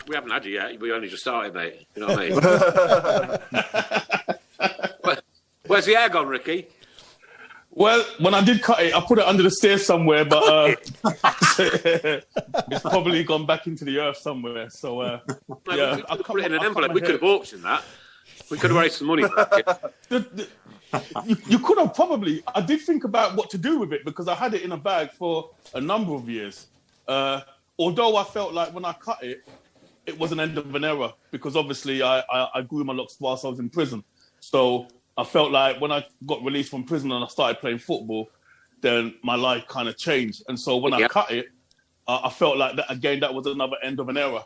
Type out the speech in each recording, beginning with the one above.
We haven't had you yet. We only just started, mate. You know what I mean? Where's the hair gone, Ricky? Well, when I did cut it, I put it under the stairs somewhere, but it's probably gone back into the earth somewhere. So, I put it in an envelope. We could have auctioned that. We could have raised some money for it. You could have probably. I did think about what to do with it because I had it in a bag for a number of years. Although I felt like when I cut it, it was an end of an era because obviously I grew my locks whilst I was in prison. So I felt like when I got released from prison and I started playing football, then my life kind of changed. And so when I cut it, I felt like that was another end of an era.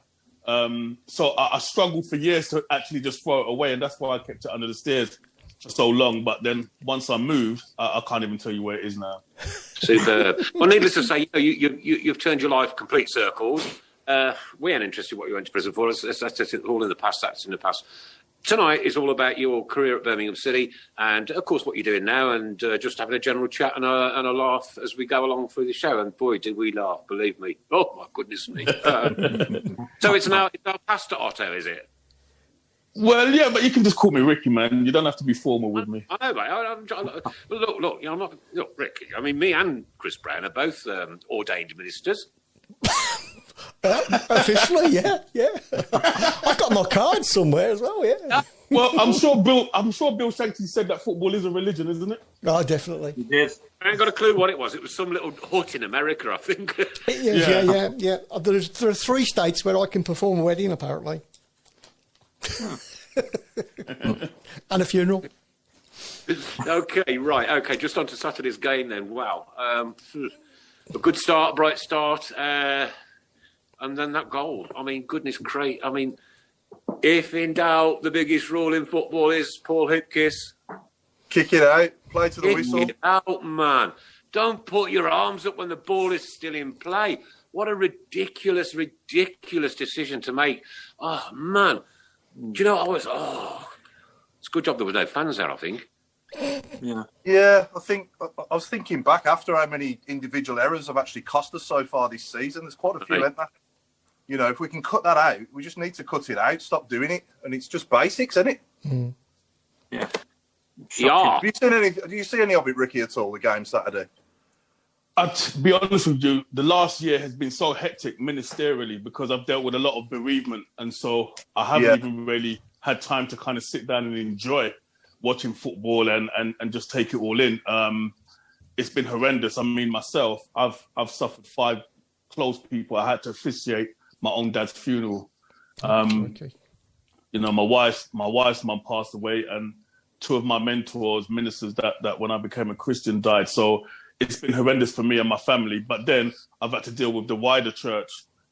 So I struggled for years to actually just throw it away. And that's why I kept it under the stairs for so long. But then once I moved, I can't even tell you where it is now. Superb. Well, needless to say, you've turned your life complete circles. We ain't interested in what you went to prison for. That's all in the past. That's in the past. Tonight is all about your career at Birmingham City and, of course, what you're doing now and just having a general chat and a laugh as we go along through the show. And, boy, did we laugh, believe me. Oh, my goodness me. So it's now Pastor Otto, is it? Well, yeah, but you can just call me Ricky, man. You don't have to be formal with me. I know, mate. Look, Ricky. I mean, me and Chris Brown are both ordained ministers. Officially, yeah. I've got my card somewhere as well, yeah. Well, I'm sure Bill Shankly said that football is a religion, isn't it? Oh, definitely. He did. I ain't got a clue what it was. It was some little hut in America, I think. It is, yeah. There are 3 states where I can perform a wedding, apparently. And a funeral. Okay, right. Okay, just on to Saturday's game then. Wow. A good start, bright start. And then that goal. I mean, goodness great. I mean, if in doubt, the biggest rule in football is Paul Hipkiss. Kick it out. Play to the whistle. Kick it out, man. Don't put your arms up when the ball is still in play. What a ridiculous decision to make. Oh, man. Do you know, it's a good job there was no fans there, I think. Yeah, I was thinking back after how many individual errors have actually cost us so far this season. There's quite a few, isn't there? You know, if we can cut that out, we just need to cut it out, stop doing it. And it's just basics, isn't it? Mm. Yeah. Yeah. Do you see any of it, Ricky, at all, the game Saturday? To be honest with you, the last year has been so hectic ministerially because I've dealt with a lot of bereavement. And so I haven't even really had time to kind of sit down and enjoy watching football and just take it all in. It's been horrendous. I mean, myself, I've suffered 5 close people. I had to officiate my own dad's funeral. Okay. You know, my wife's mum passed away, and 2 of my mentors, ministers that when I became a Christian, died. So it's been horrendous for me and my family. But then I've had to deal with the wider church.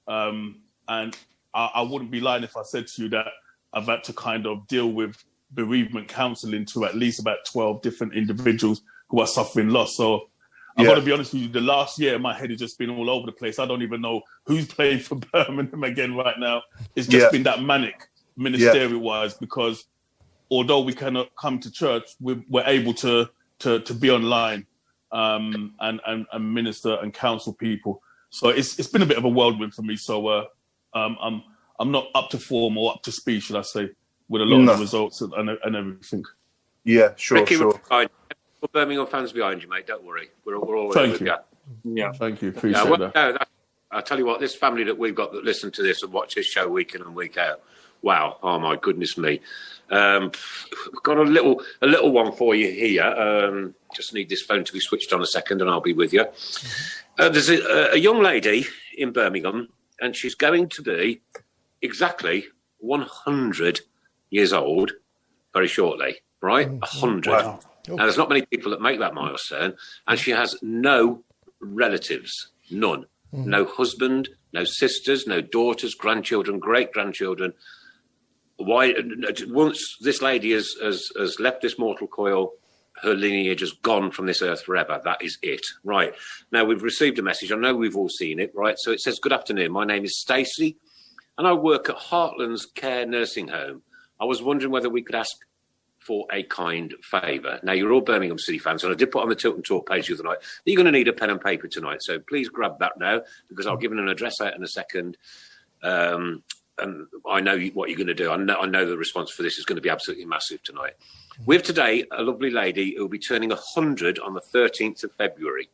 And I wouldn't be lying if I said to you that I've had to kind of deal with bereavement counselling to at least about 12 different individuals who are suffering loss. So I've got to be honest with you, the last year my head has just been all over the place. I don't even know who's playing for Birmingham again right now. It's just been that manic ministerial-wise because although we cannot come to church, we're able to be online and minister and counsel people. So it's been a bit of a whirlwind for me. So I'm not up to form or up to speed, should I say, with a lot of the results and everything. Yeah, sure, Ricky, sure. We're Birmingham fans behind you, mate. Don't worry. We're all Thank you. Yeah. Thank you. Appreciate that. No, I'll tell you what, this family that we've got that listen to this and watch this show week in and week out, wow, oh my goodness me. We've got a little one for you here. Just need this phone to be switched on a second and I'll be with you. There's a young lady in Birmingham and she's going to be exactly 100 years old very shortly, right? 100. Wow. Now, there's not many people that make that milestone, and she has no relatives, none. No husband, no sisters, no daughters, grandchildren, great-grandchildren. Why? Once this lady has left this mortal coil, her lineage has gone from this earth forever. That is it. Right. Now, we've received a message. I know we've all seen it, right? So it says, "Good afternoon. My name is Stacey, and I work at Heartlands Care Nursing Home. I was wondering whether we could ask for a kind favour." Now, you're all Birmingham City fans, and I did put on the Tilton Talk page the other night that you're going to need a pen and paper tonight. So please grab that now, because I'll give an address out in a second. and I know what you're going to do. I know the response for this is going to be absolutely massive tonight. We have today a lovely lady who will be turning 100 on the 13th of February.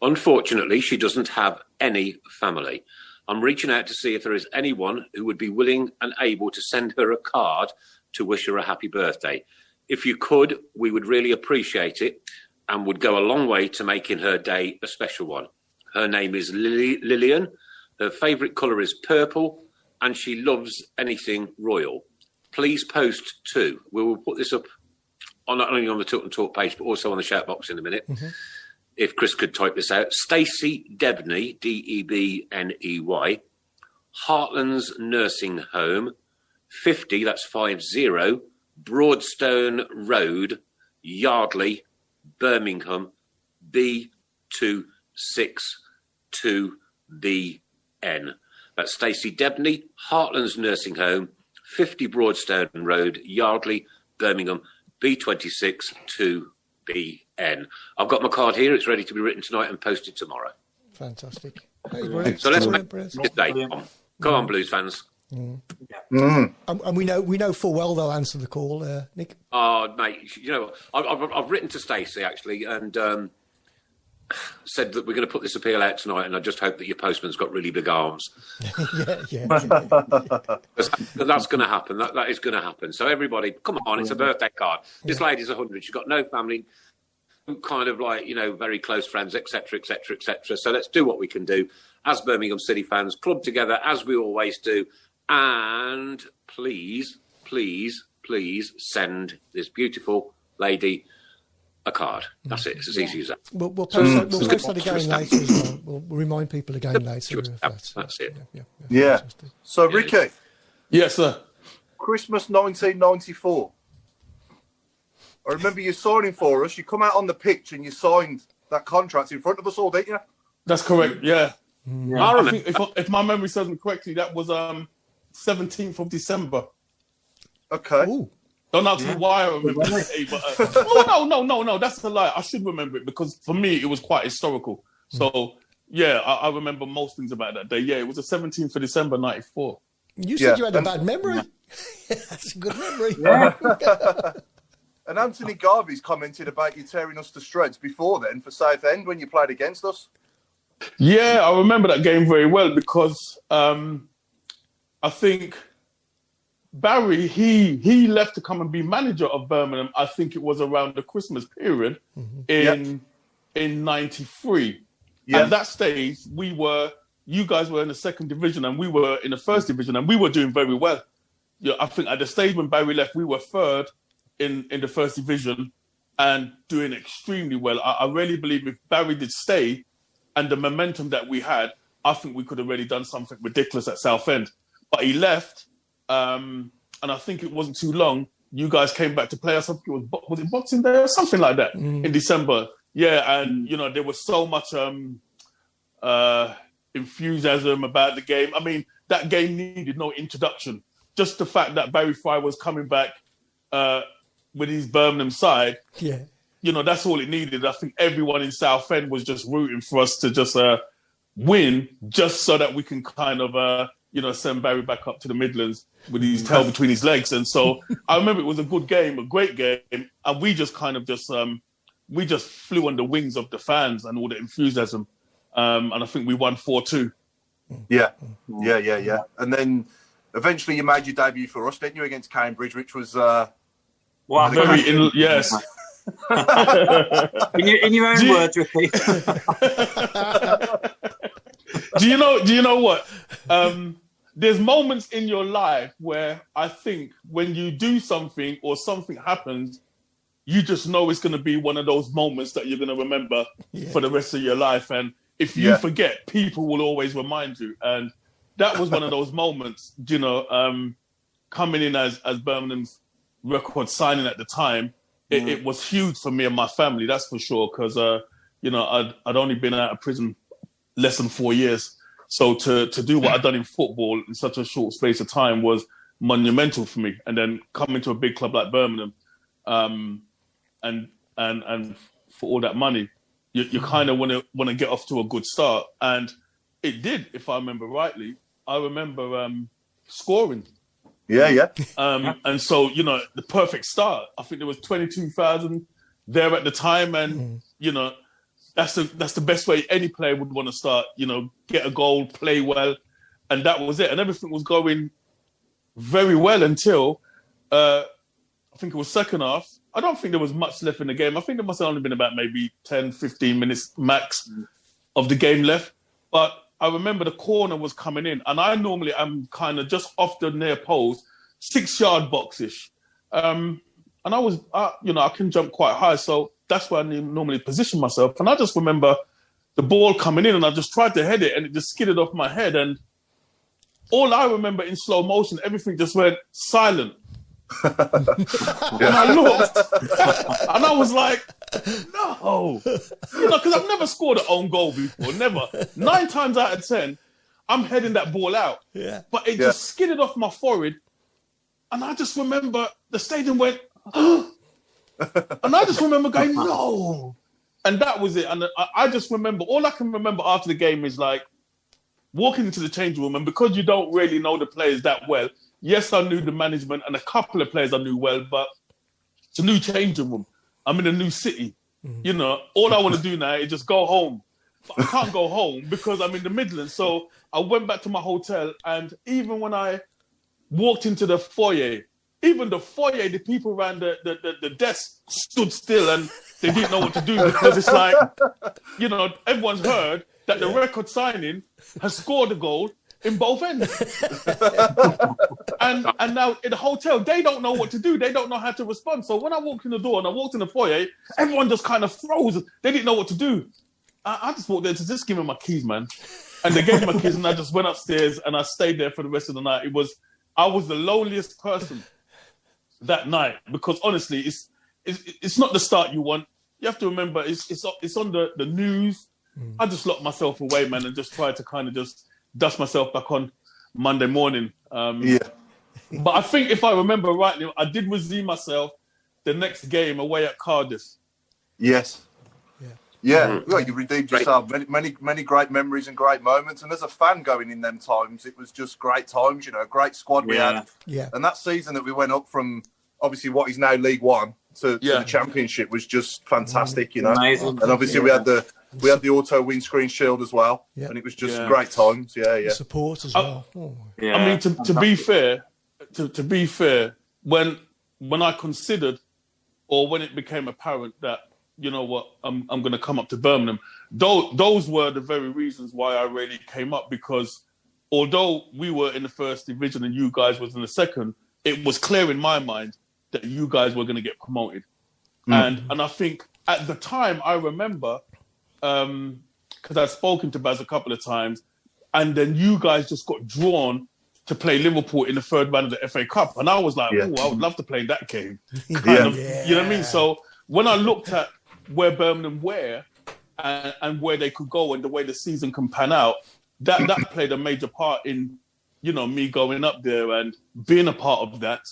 Unfortunately, she doesn't have any family. I'm reaching out to see if there is anyone who would be willing and able to send her a card to wish her a happy birthday. If you could, we would really appreciate it and would go a long way to making her day a special one. Her name is Lillian. Her favourite colour is purple, and she loves anything royal. Please post too. We will put this up not only on the Talk and Talk page, but also on the shout box in a minute. Mm-hmm. If Chris could type this out. Stacey Debney, Debney, Heartlands Nursing Home, 50, that's 50, Broadstone Road, Yardley, Birmingham, B262BN. That's Stacey Debney, Heartlands Nursing Home, 50 Broadstone Road, Yardley, Birmingham, B262BN. I've got my card here. It's ready to be written tonight and posted tomorrow. Fantastic. Hey, so let's make this day. Come on, Blues fans. Mm. Mm. And we know full well they'll answer the call, Nick. Oh, mate, you know, I've written to Stacey actually, and said that we're going to put this appeal out tonight, and I just hope that your postman's got really big arms. yeah. That's going to happen. That is going to happen. So everybody, come on, it's a birthday card. This lady's 100. She's got no family, kind of like, you know, very close friends, etc. So let's do what we can do as Birmingham City fans, club together as we always do, and please send this beautiful lady a card. That's it. It's as easy as that. We'll post that again later as well. We'll remind people again later. That's it. Yeah. So, Ricky. Yes, sir. Christmas 1994. I remember you signing for us. You come out on the pitch and you signed that contract in front of us all, didn't you? That's correct, yeah. I think if my memory serves me correctly, that was 17th of December. Okay. Ooh. Don't ask me why I remember it. But, no, that's a lie. I should remember it because for me, it was quite historical. So, yeah, I remember most things about that day. Yeah, it was the 17th of December, 94. You said you had a bad memory. That's a good memory. Yeah. And Anthony Garvey's commented about you tearing us to shreds before then for Southend when you played against us. Yeah, I remember that game very well because I think Barry, he left to come and be manager of Birmingham. I think it was around the Christmas period in 93. Yep. At that stage, you guys were in the second division and we were in the first division and we were doing very well. Yeah, I think at the stage when Barry left, we were third in the first division and doing extremely well. I really believe if Barry did stay and the momentum that we had, I think we could have really done something ridiculous at Southend. But he left. And I think it wasn't too long. You guys came back to play us. I think it was it Boxing Day or something like that in December. Yeah, and you know there was so much enthusiasm about the game. I mean, that game needed no introduction. Just the fact that Barry Fry was coming back with his Birmingham side. Yeah, you know that's all it needed. I think everyone in Southend was just rooting for us to just win, just so that we can kind of. Send Barry back up to the Midlands with his tail between his legs. And so I remember it was a good game, a great game. And we just kind of we just flew on the wings of the fans and all the enthusiasm. And I think we won 4-2. Yeah. And then eventually you made your debut for us, didn't you, against Cambridge, which was... yes. in your own words, Ricky. Do you know what? There's moments in your life where I think when you do something or something happens, you just know it's going to be one of those moments that you're going to remember for the rest of your life. And if you forget, people will always remind you. And that was one of those moments, coming in as Birmingham's record signing at the time. It was huge for me and my family, that's for sure, because, I'd only been out of prison less than 4 years. So to do what I'd done in football in such a short space of time was monumental for me. And then coming to a big club like Birmingham, and for all that money, you kind of want to get off to a good start. And it did, if I remember rightly. I remember scoring. Yeah. And so, you know, the perfect start. I think there was 22,000 there at the time. And, you know, that's the best way any player would want to start, you know, get a goal, play well. And that was it. And everything was going very well until, I think it was second half. I don't think there was much left in the game. I think there must have only been about maybe 10, 15 minutes max of the game left. But I remember the corner was coming in, and I normally am kind of just off the near post, 6-yard box-ish. And I was, you know, I can jump quite high, so that's where I normally position myself. And I just remember the ball coming in, and I just tried to head it, and it just skidded off my head. And all I remember in slow motion, everything just went silent. And I looked, and I was like, no, you know, because I've never scored an own goal before, never. 9 times out of 10, I'm heading that ball out. Yeah. But it just skidded off my forehead, and I just remember the stadium went, and I just remember going, no. And that was it. And I just remember, all I can remember after the game is like walking into the changing room, and because you don't really know the players that well, yes, I knew the management and a couple of players I knew well, but it's a new changing room. I'm in a new city. You know, all I want to do now is just go home. But I can't go home because I'm in the Midlands. So I went back to my hotel, and even when I walked into the foyer, the people around the desk stood still, and they didn't know what to do, because it's like, you know, everyone's heard that the record signing has scored a goal in both ends. and now in the hotel, they don't know what to do. They don't know how to respond. So when I walked in the door and I walked in the foyer, everyone just kind of froze. They didn't know what to do. I just walked there to just give them my keys, man. And they gave me my keys, and I just went upstairs and I stayed there for the rest of the night. I was the loneliest person that night, because honestly, it's not the start you want. You have to remember, it's on the news. I just locked myself away, man, and just tried to kind of just dust myself back on Monday morning. But I think if I remember rightly, I did redeem myself the next game away at Cardiff. Yes. Yeah. Well, you redeemed yourself. Many great memories and great moments. And as a fan going in them times, it was just great times, you know, great squad we had. Yeah. And that season that we went up from obviously what is now League One to the Championship was just fantastic, you know. Amazing. And obviously we had the auto windscreen shield as well, and it was just great times. The support as well. I mean, to be fair, when I considered, or when it became apparent that, you know what, I'm going to come up to Birmingham, those were the very reasons why I really came up, because although we were in the first division and you guys was in the second, it was clear in my mind that you guys were going to get promoted. And I think at the time, I remember, because I'd spoken to Baz a couple of times, and then you guys just got drawn to play Liverpool in the third round of the FA Cup. And I was like, I would love to play that game. You know what I mean? So when I looked at where Birmingham were and where they could go and the way the season can pan out, that played a major part in, you know, me going up there and being a part of that.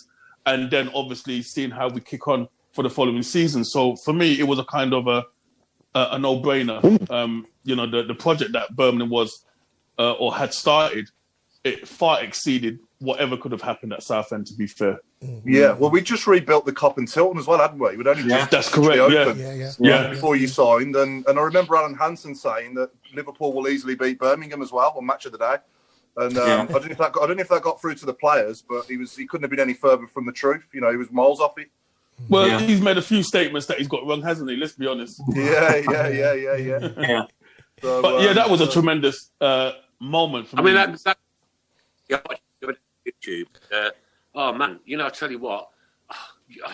And then obviously seeing how we kick on for the following season. So for me, it was a kind of a no-brainer. You know, the project that Birmingham was or had started, it far exceeded whatever could have happened at Southend, to be fair. Yeah, well, we just rebuilt the Cop and Tilton as well, hadn't we? We'd only just that's correct. Before you signed, and I remember Alan Hansen saying that Liverpool will easily beat Birmingham as well on Match of the Day. And I don't know if that got through to the players, but he couldn't have been any further from the truth. You know, he was miles off it. Well, he's made a few statements that he's got wrong, hasn't he? Let's be honest. Yeah. So, but that was a tremendous moment for me. I mean, YouTube. Oh man, you know, I tell you what,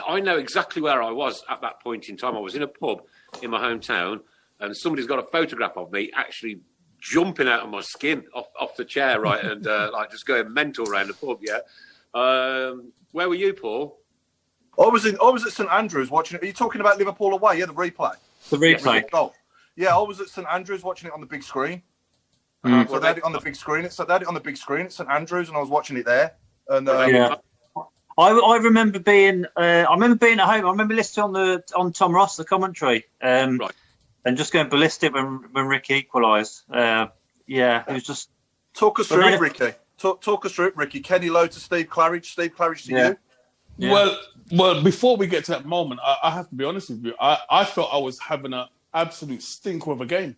I know exactly where I was at that point in time. I was in a pub in my hometown, and somebody's got a photograph of me actually jumping out of my skin off the chair, right, and like just going mental around the pub. Yeah. Where were you, Paul? I was at St Andrews watching it. Are you talking about Liverpool away? Yeah, the replay. The replay. Yeah, I was at St Andrews watching it on the big screen. So they had it on the big screen. So they had it on the big screen at St Andrews, and I was watching it there. And I remember being at home. I remember listening on Tom Ross, the commentary, and just going ballistic when Ricky equalised. It was just talk us through it, Ricky. Talk us through it, Ricky. Kenny Lowe to Steve Claridge. Steve Claridge to you. Yeah. Well, before we get to that moment, I have to be honest with you. I felt I was having an absolute stinker of a game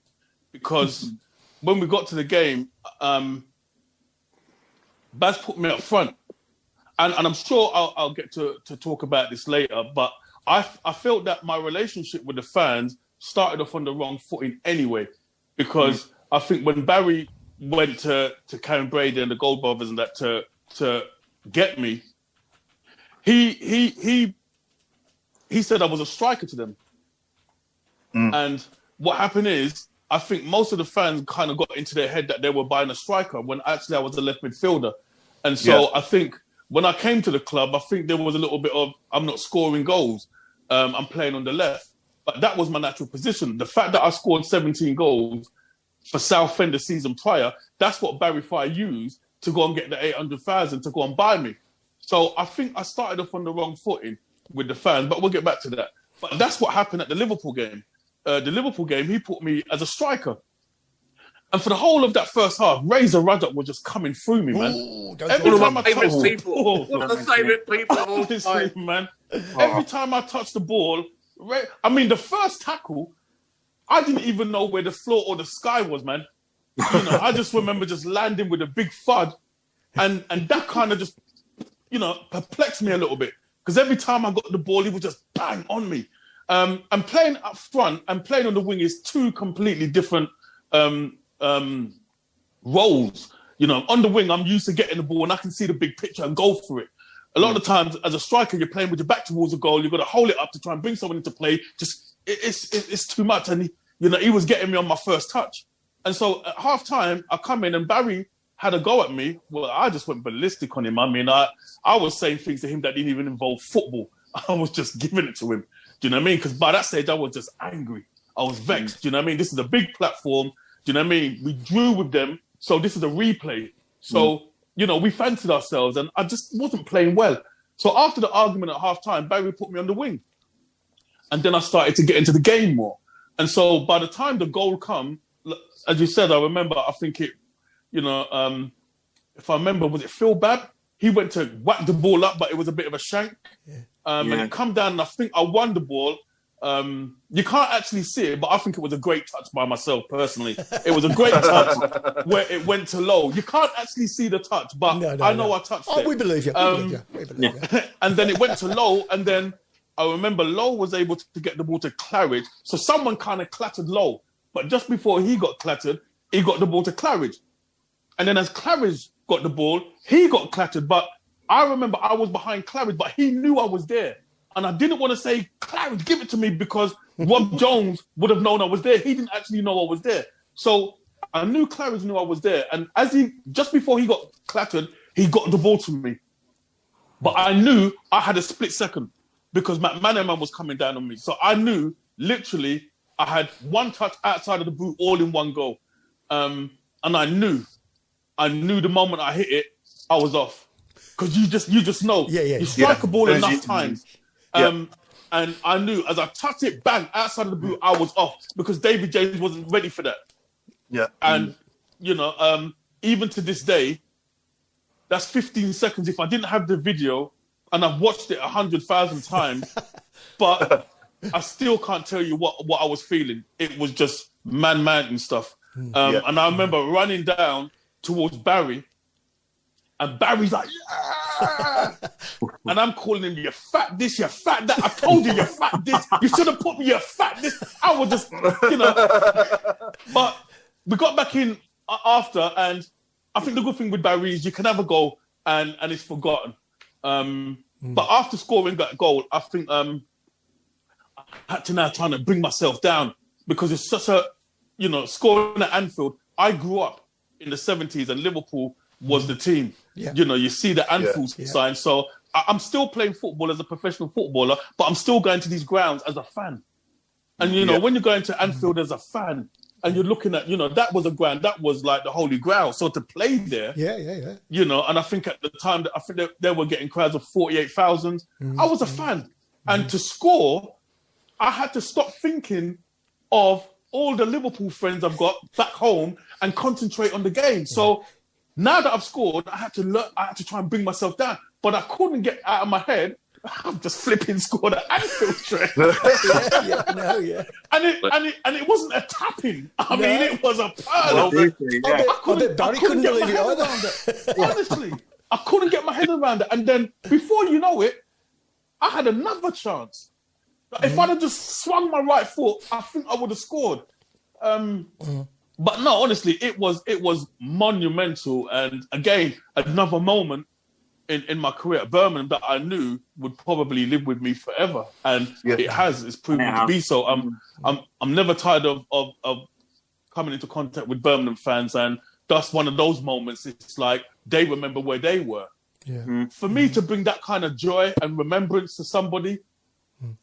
because when we got to the game, Baz put me up front. And I'm sure I'll get to talk about this later, but I felt that my relationship with the fans started off on the wrong footing anyway, because I think when Barry went to Karen Brady and the Gold Brothers and that to get me, he said I was a striker to them. And what happened is, I think most of the fans kind of got into their head that they were buying a striker when actually I was a left midfielder. And so I think when I came to the club, I think there was a little bit of, I'm not scoring goals. I'm playing on the left. But that was my natural position. The fact that I scored 17 goals for Southend the season prior, that's what Barry Fire used to go and get the 800,000 to go and buy me. So I think I started off on the wrong footing with the fans, but we'll get back to that. But that's what happened at the Liverpool game. The Liverpool game, he put me as a striker. And for the whole of that first half, Razor Ruddock was just coming through me, man. Ooh, Every time I touched One of the favourite people of all time. Man. Every time I touched the ball, I mean, the first tackle, I didn't even know where the floor or the sky was, man. You know, I just remember just landing with a big thud, and that kind of just, you know, perplexed me a little bit, because every time I got the ball, he would just bang on me. And playing up front and playing on the wing is two completely different roles. You know, on the wing, I'm used to getting the ball and I can see the big picture and go for it. A lot of the times, as a striker, you're playing with your back towards the goal. You've got to hold it up to try and bring someone into play. Just it's too much. And he was getting me on my first touch. And so at half time, I come in and Barry had a go at me. Well, I just went ballistic on him. I mean, I was saying things to him that didn't even involve football. I was just giving it to him. Do you know what I mean? Because by that stage, I was just angry. I was vexed. Do you know what I mean? This is a big platform. Do you know what I mean? We drew with them. So this is a replay. So, you know, we fancied ourselves and I just wasn't playing well. So after the argument at half time, Barry put me on the wing. And then I started to get into the game more. And so by the time the goal come, as you said, I remember, I think it, you know, if I remember, was it Phil Babb? He went to whack the ball up, but it was a bit of a shank. And it come down and I think I won the ball. You can't actually see it, but I think it was a great touch by myself personally. It was a great touch where it went to Lowe. You can't actually see the touch, but I know I touched it. We believe you. We believe you. And then it went to Lowe, and then I remember Lowe was able to get the ball to Claridge. So someone kind of clattered Lowe, but just before he got clattered, he got the ball to Claridge. And then as Claridge got the ball, he got clattered. But I remember I was behind Claridge, but he knew I was there. And I didn't want to say, Claridge, give it to me, because Rob Jones would have known I was there. He didn't actually know I was there. So I knew Claridge knew I was there. And just before he got clattered, he got the ball to me. But I knew I had a split second because McManaman was coming down on me. So I knew, literally, I had one touch outside of the boot, all in one go. And I knew the moment I hit it, I was off. Because you just know. You strike a ball enough times. And I knew as I touched it, bang, outside of the boot, I was off because David James wasn't ready for that. And, you know, even to this day, that's 15 seconds. If I didn't have the video, and I've watched it 100,000 times, but I still can't tell you what I was feeling. It was just man stuff. And I remember running down towards Barry, and Barry's like, yeah! And I'm calling him, you fat this, you fat that. I told you, you fat this. You should have put me, you fat this. I was just, you know. But we got back in after, and I think the good thing with Barry is you can have a goal and it's forgotten. But after scoring that goal, I think I had to now try to bring myself down because it's such a, you know, scoring at Anfield. I grew up in the 70s and Liverpool was the team. You know, you see the Anfield sign. So I'm still playing football as a professional footballer, but I'm still going to these grounds as a fan. And, you know, when you're going to Anfield as a fan and you're looking at, you know, that was a ground, that was like the Holy Grail. So to play there, you know, and I think at the time, I think they were getting crowds of 48,000. I was a fan. And to score, I had to stop thinking of all the Liverpool friends I've got back home and concentrate on the game. So Now that I've scored, I had to try and bring myself down, but I couldn't get out of my head. I'm just flipping scored at Anfield, Trent. And it wasn't a tapping. I mean, it was a pearl. I bet Barry couldn't believe it either. Honestly, I couldn't get my head around it. And then before you know it, I had another chance. If I'd have just swung my right foot, I think I would have scored. But no, honestly, it was monumental. And again, another moment in my career at Birmingham that I knew would probably live with me forever. And it has. It's proven to be so. I'm never tired of coming into contact with Birmingham fans. And that's one of those moments. It's like they remember where they were. Yeah. For me to bring that kind of joy and remembrance to somebody,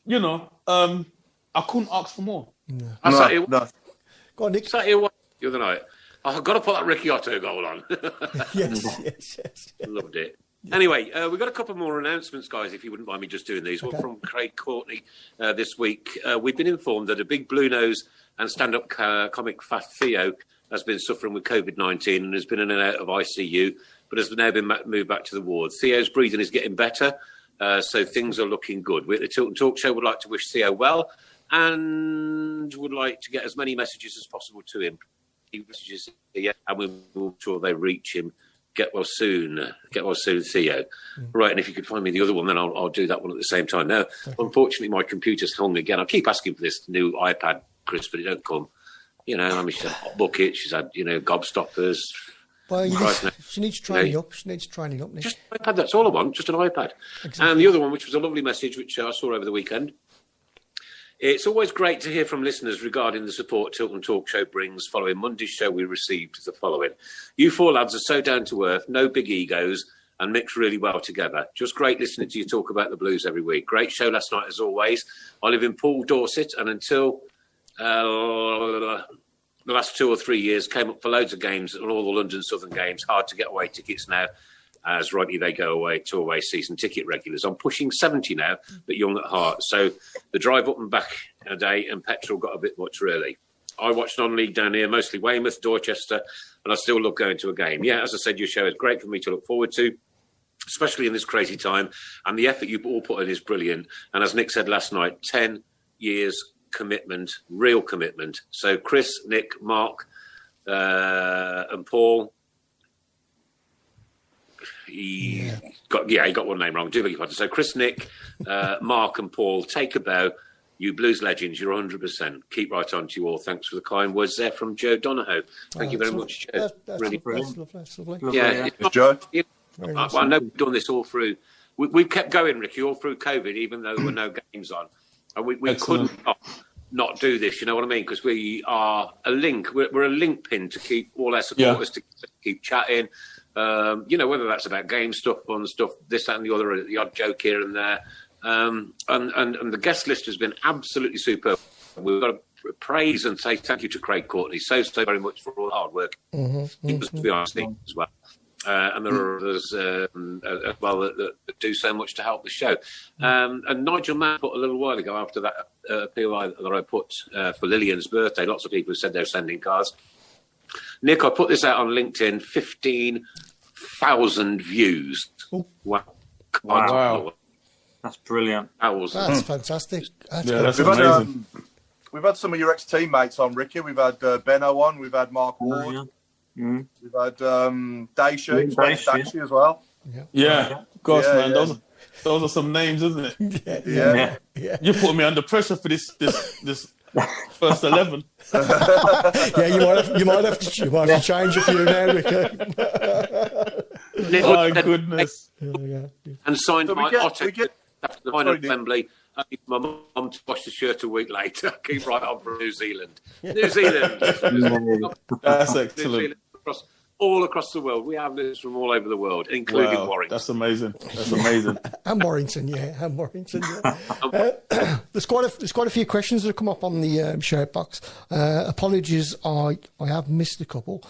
you know, I couldn't ask for more. No. Go on, Nick. The other night, I've got to put that Ricky Otto goal on. yes. Loved it. Anyway, we've got a couple more announcements, guys, if you wouldn't mind me just doing these. Okay. One from Craig Courtney this week. We've been informed that a big Blue Nose and stand-up comic Fat Theo has been suffering with COVID-19 and has been in and out of ICU, but has now been moved back to the ward. Theo's breathing is getting better, so things are looking good. We at the Tilton Talk Show would like to wish Theo well and would like to get as many messages as possible to him. Messages here, and we will make sure they reach him. Get well soon, Theo. Right, and if you could find me the other one, then I'll do that one at the same time. Now, unfortunately, my computer's hung again. I keep asking for this new iPad, Chris, but it don't come. You know, I mean, she's had hot bucket, she's had, gobstoppers. Well, she needs training up. Nick. Just an iPad, that's all I want, just an iPad. Exactly. And the other one, which was a lovely message, which I saw over the weekend. It's always great to hear from listeners regarding the support Tilton Talk Show brings. Following Monday's show, we received the following. You four lads are so down to earth, no big egos, and mix really well together. Just great listening to you talk about the Blues every week. Great show last night, as always. I live in Poole, Dorset, and until the last 2 or 3 years, came up for loads of games and all the London Southern games. Hard to get away tickets now. As rightly they go away to away season ticket regulars. I'm pushing 70 now, but young at heart. So the drive up and back a day and petrol got a bit much, really. I watched non-league down here, mostly Weymouth, Dorchester, and I still love going to a game. Yeah, as I said, your show is great for me to look forward to, especially in this crazy time. And the effort you all put in is brilliant. And as Nick said last night, 10 years commitment, real commitment. So Chris, Nick, Mark, and Paul... He got one name wrong. Do beg your pardon. So Chris, Nick, Mark and Paul, take a bow. You Blues legends, you're 100%. Keep right on to you all. Thanks for the kind words there from Joe Donohoe. Thank you very much, Joe. That's really brilliant. That's lovely. Yeah, Joe. I know we've done this all through. We've kept going, Ricky, all through COVID, even though there were no games on. And we couldn't not do this, you know what I mean? Because we are a link. We're a link pin to keep all our supporters to keep chatting. Whether that's about game stuff, fun stuff, this, that, and the other, the odd joke here and there. And the guest list has been absolutely superb. We've got to praise and say thank you to Craig Courtney so very much for all the hard work. He was, to be honest, as well. And there are others as well that do so much to help the show. And Nigel Mann put a little while ago after that appeal that I put for Lillian's birthday, lots of people said they're sending cards. Nick, I put this out on LinkedIn, 15,000 views. Wow. That's brilliant. That's fantastic. That's amazing. We've had some of your ex-teammates on, Ricky. We've had Benno on. We've had Mark Ward. We've had Daishy as well. Gosh, man, those are some names, isn't it? Yeah. You put me under pressure for this first 11. You might have to change a few now, Ricky. My goodness. And signed by Otto after the final assembly. My mum to wash the shirt a week later. Keep right on for New Zealand. That's excellent. All across the world. We have this from all over the world, including Warrington. That's amazing. And Warrington, There's quite a few questions that have come up on the shout box. Apologies, I have missed a couple.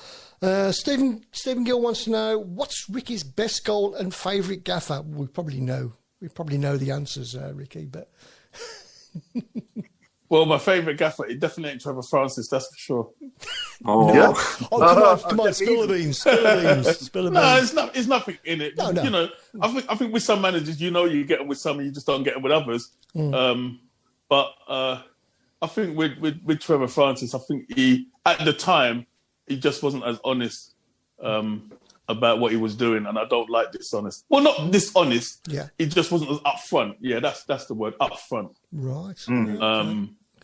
Stephen Gill wants to know, what's Ricky's best goal and favourite gaffer? We probably know the answers, Ricky, but Well, my favourite gaffer, it definitely ain't Trevor Francis, that's for sure. Oh, Yeah. Oh, come on, spill the beans, spill the beans, spill the beans. No, it's nothing in it. No. You know, I think with some managers, you get them with some, and you just don't get them with others. But I think with Trevor Francis, I think at the time he just wasn't as honest about what he was doing, and I don't like dishonest. Well, not dishonest. Yeah. He just wasn't as upfront. Yeah, that's the word, upfront. Right.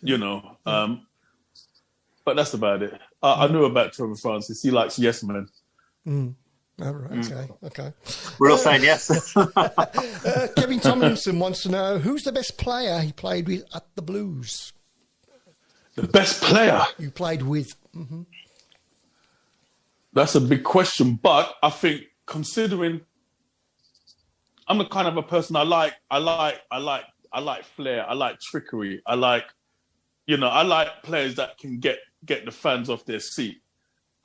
You know, but that's about it. I knew about Trevor Francis. He likes yes men. All right. Okay. We're all saying yes. Kevin Tomlinson wants to know who's the best player he played with at the Blues. The best player You played with. That's a big question, but I think considering I'm the kind of a person I like flair, I like trickery, I like players that can get the fans off their seat.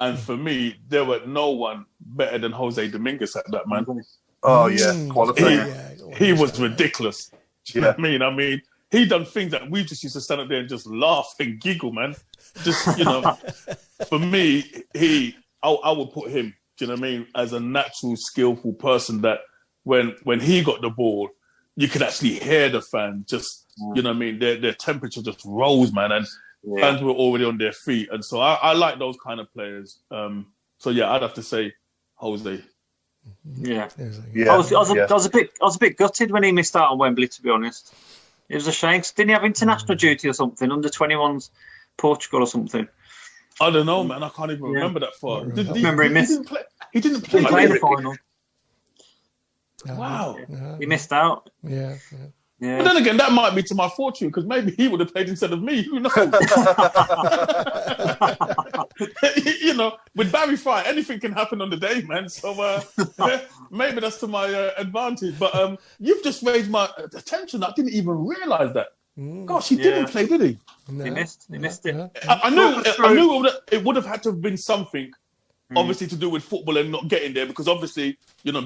And for me, there were no one better than Jose Dominguez at that, man. Oh yeah, quality. He was ridiculous. Do you know what I mean? I mean, he done things that we just used to stand up there and just laugh and giggle, man. Just, for me, I would put him, do you know what I mean, as a natural, skillful person that when he got the ball, you could actually hear the fans just, you know what I mean, their temperature just rose, man, and fans were already on their feet. And so I like those kind of players. So yeah, I'd have to say Jose. Yeah. I was a bit gutted when he missed out on Wembley, to be honest. It was a shame. Didn't he have international duty or something, under 21s Portugal or something? I don't know, man. I can't even remember that far. Remember he missed. He didn't play the final. Wow. He missed out. Yeah. But then again, that might be to my fortune, because maybe he would have played instead of me. Who knows? With Barry Fry, anything can happen on the day, man. So maybe that's to my advantage. But you've just raised my attention. I didn't even realise that. Gosh, he didn't play, did he? No, he missed it. I knew it would have had to have been something, obviously, to do with football and not getting there, because obviously,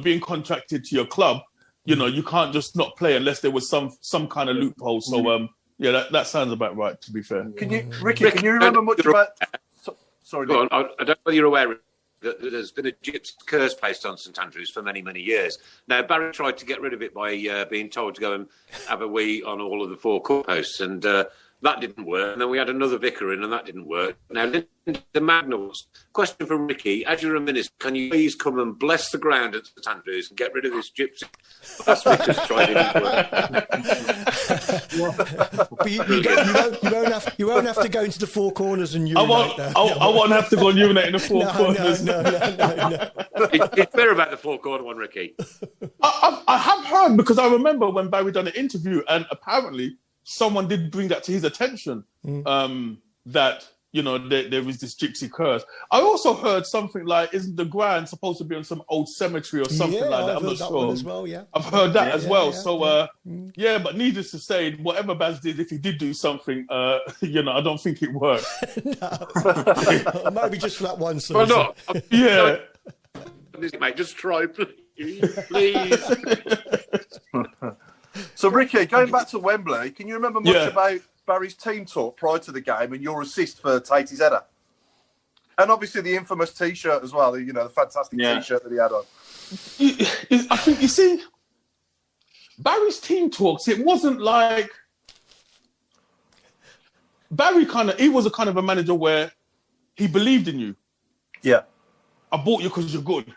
being contracted to your club, you can't just not play unless there was some kind of loophole. So, that sounds about right, to be fair. Ricky, can you remember much about... Sorry, go on. I don't know whether you're aware that there's been a gypsy curse placed on St Andrews for many, many years. Now, Barry tried to get rid of it by being told to go and have a wee on all of the 4 court posts, and that didn't work. And then we had another vicar in, and that didn't work. Now, Linda Magnus, question from Ricky: as you're a minister, can you please come and bless the ground at St Andrews and get rid of this gypsy? Last week just tried, it didn't work. But you won't have to go into the 4 corners and urinate. I won't have to go and urinate in the 4 corners. No. It's fair about the 4 corner one, Ricky. I have heard, because I remember when Barry done an interview, and apparently someone did bring that to his attention, that, there is this gypsy curse. I also heard something like, isn't the ground supposed to be on some old cemetery or something like that? I'm not sure. As well, I've heard that as well. But needless to say, whatever Baz did, if he did do something, I don't think it worked. Maybe just for that one season. Well, no. Yeah. Mate, just try, please. So, Ricky, going back to Wembley, can you remember much about Barry's team talk prior to the game and your assist for Tatey's header? And obviously the infamous T-shirt as well, the fantastic T-shirt that he had on. I think, you see, Barry's team talks, it wasn't like... Barry he was a kind of a manager where he believed in you. Yeah. I bought you because you're good.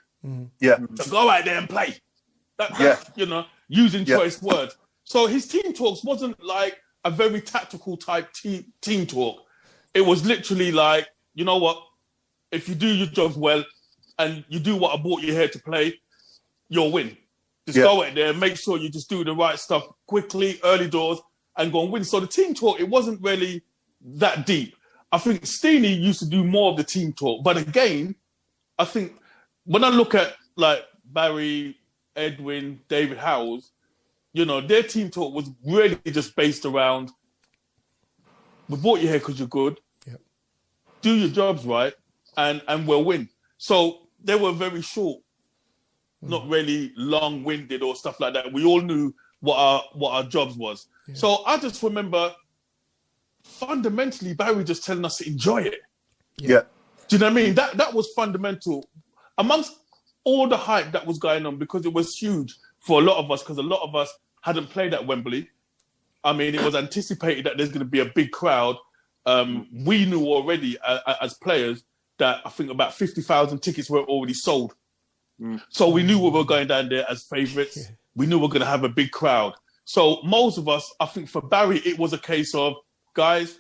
Yeah. So go out there and play. Using choice words. So his team talks wasn't like a very tactical type team talk. It was literally like, you know what? If you do your job well and you do what I brought you here to play, you'll win. Just go out there and make sure you just do the right stuff quickly, early doors, and go and win. So the team talk, it wasn't really that deep. I think Steenie used to do more of the team talk. But again, I think when I look at like Barry, Edwin, David Howells, their team talk was really just based around, we brought you here because you're good, do your jobs right, and we'll win. So they were very short, not really long-winded or stuff like that. We all knew what our jobs was. So I just remember fundamentally, Barry just telling us to enjoy it. Yeah. Do you know what I mean? That was fundamental. Amongst all the hype that was going on, because it was huge for a lot of us, because a lot of us hadn't played at Wembley. I mean, it was anticipated that there's going to be a big crowd. We knew already as players that I think about 50,000 tickets were already sold. So we knew we were going down there as favourites. Yeah. We knew we were going to have a big crowd. So most of us, I think for Barry, it was a case of, guys,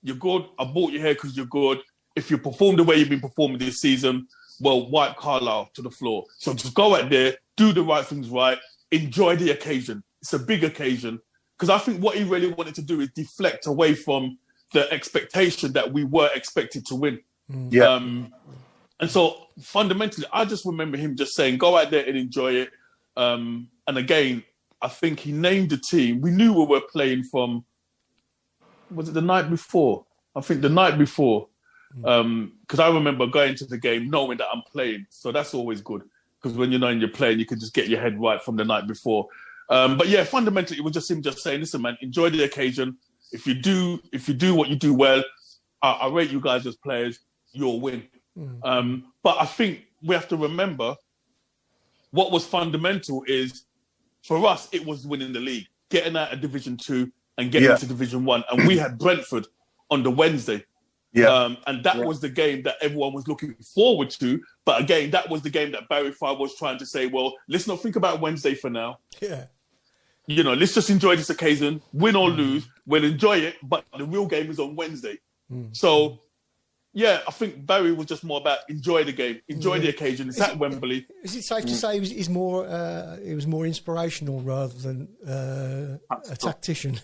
you're good. I bought you here because you're good. If you perform the way you've been performing this season, well, wipe Carlisle to the floor. So just go out there, do the right things right, enjoy the occasion. It's a big occasion. Because I think what he really wanted to do is deflect away from the expectation that we were expected to win. Yeah. And so fundamentally, I just remember him just saying, go out there and enjoy it. And again, I think he named the team. We knew we were playing from, was it the night before? I think the night before. Because I remember going to the game knowing that I'm playing. So that's always good. Because when you're knowing you're playing, you can just get your head right from the night before. But yeah, fundamentally, it was just him just saying, listen, man, enjoy the occasion. If you do what you do well, I rate you guys as players, you'll win. But I think we have to remember what was fundamental is, for us, it was winning the league, getting out of Division 2 and getting into Division 1. And we had Brentford on the Wednesday. Yeah. And that was the game that everyone was looking forward to. But again, that was the game that Barry Fry was trying to say, well, let's not think about Wednesday for now. Yeah. You know, let's just enjoy this occasion, win or lose. We'll enjoy it, but the real game is on Wednesday. So, yeah, I think Barry was just more about enjoy the game, enjoy the occasion. It's at Wembley. Is it safe to say it was more inspirational rather than a tactician?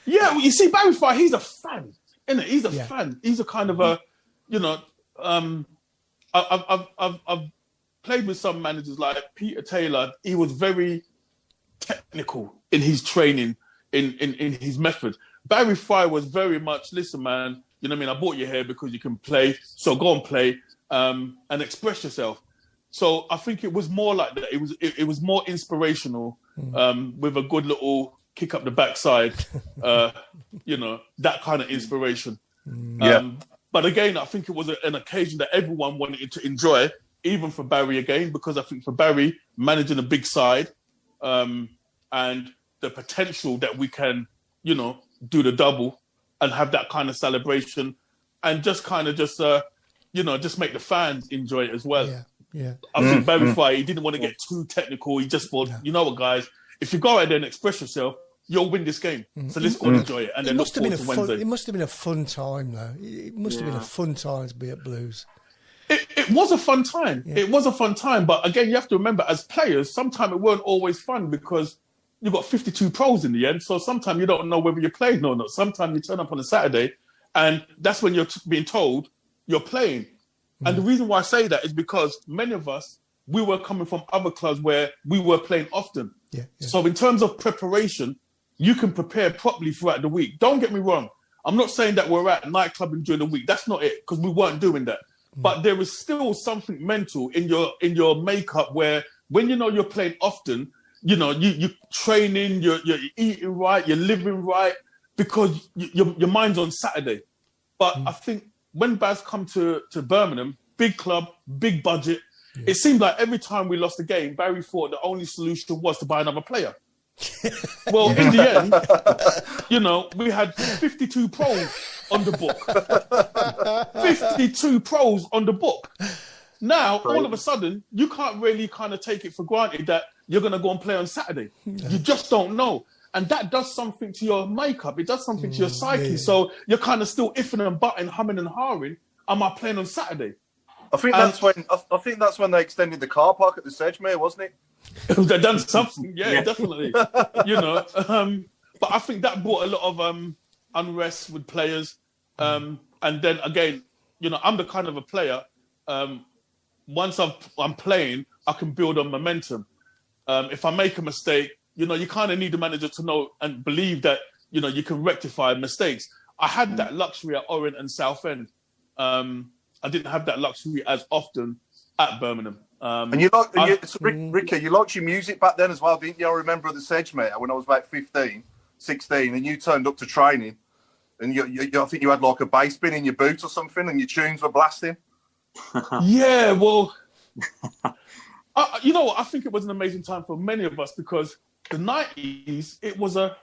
Yeah, well, you see, Barry Fry, he's a fan, isn't it? He's a fan. He's a kind of a, you know, I've played with some managers like Peter Taylor. He was very technical in his training, in his method. Barry Fry was very much, listen, man, you know what I mean? I brought you here because you can play, so go and play and express yourself. So I think it was more like that. It was more inspirational with a good little kick up the backside, you know, that kind of inspiration. But again, I think it was an occasion that everyone wanted to enjoy, even for Barry again, because I think for Barry, managing a big side and the potential that we can, you know, do the double and have that kind of celebration and just kind of you know, just make the fans enjoy it as well. I think Barry Fry, he didn't want to get too technical. He just thought, you know what, guys, if you go out there and express yourself, you'll win this game. So let's go and enjoy it. And then look forward to Wednesday. It must have been a fun time, though. It must have been a fun time to be at Blues. It was a fun time. It was a fun time. But again, you have to remember, as players, sometimes it weren't always fun because you've got 52 pros in the end. So sometimes you don't know whether you're playing or not. Sometimes you turn up on a Saturday and that's when you're being told you're playing. And the reason why I say that is because many of us, we were coming from other clubs where we were playing often. So in terms of preparation, you can prepare properly throughout the week. Don't get me wrong. I'm not saying that we're at nightclubbing during the week. That's not it, because we weren't doing that. But there is still something mental in your makeup where when you know you're playing often, you know, you're training, you're eating right, you're living right, because your mind's on Saturday. But I think when Baz come to Birmingham, big club, big budget, it seemed like every time we lost a game, Barry thought the only solution was to buy another player. Well, in the end, you know, we had 52 pros on the book. 52 pros on the book. Now, all of a sudden, you can't really kind of take it for granted that you're going to go and play on Saturday. You just don't know. And that does something to your makeup. It does something to your psyche. So you're kind of still iffing and butting, humming and hawing. Am I playing on Saturday? I think that's when they extended the car park at the Sedgemere, wasn't it? They've done something, definitely. You know, but I think that brought a lot of unrest with players. And then again, you know, I'm the kind of a player. Once I'm playing, I can build on momentum. If I make a mistake, you know, you kind of need the manager to know and believe that, you know, you can rectify mistakes. I had that luxury at Orient and Southend. I didn't have that luxury as often at Birmingham. And Ricky, you liked your music back then as well, didn't you? I remember at the Sedgemere when I was about 15, 16, and you turned up to training. and I think you had like a bass bin in your boot or something, and your tunes were blasting. Yeah, well, you know what? I think it was an amazing time for many of us because the 90s, it was a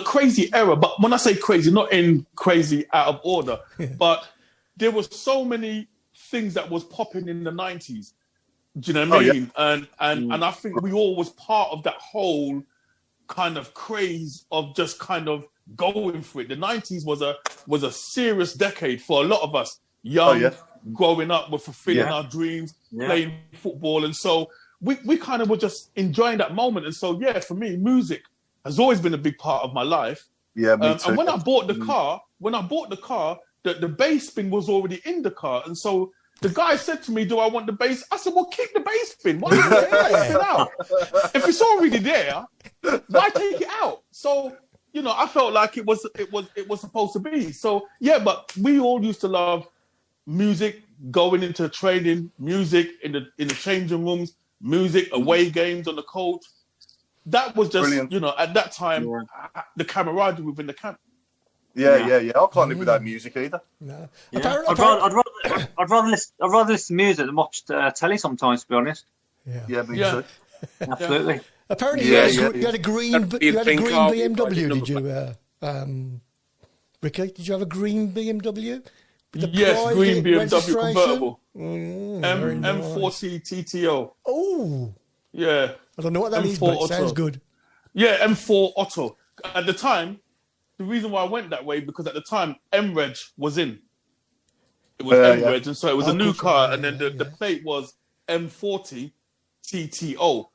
crazy era. But when I say crazy, not in crazy out of order, but there was so many things that was popping in the 90s. Do you know what I mean? Yeah. And I think we all was part of that whole kind of craze of just kind of going for it. The 90s was a serious decade for a lot of us, young, growing up, with fulfilling our dreams, playing football. And so we kind of were just enjoying that moment. And so, yeah, for me, music has always been a big part of my life. Yeah, me too. And when I bought the car, the bass bin was already in the car. And so the guy said to me, do I want the bass? I said, well, keep the bass bin. Why take the bass bin out? If it's already there, why take it out? So, you know, I felt like it was supposed to be. So, yeah, but we all used to love music, going into training, music in the changing rooms, music, away games on the court. That was just, brilliant. You know, at that time, the camaraderie within the camp. Yeah. I can't live without music either. No. Yeah. I'd rather listen to music than watch telly sometimes, to be honest. Yeah, me too. Absolutely. Apparently, you had a green BMW, did you, Ricky? Did you have a green BMW? Yes, green BMW convertible. M40 TTO. Oh. Yeah. I don't know what that is, but it sounds good. Yeah, M4 Auto. At the time, the reason why I went that way, because at the time, M-Reg was in. It was M-Reg, and so it was a new car, and then the plate was M40 TTO,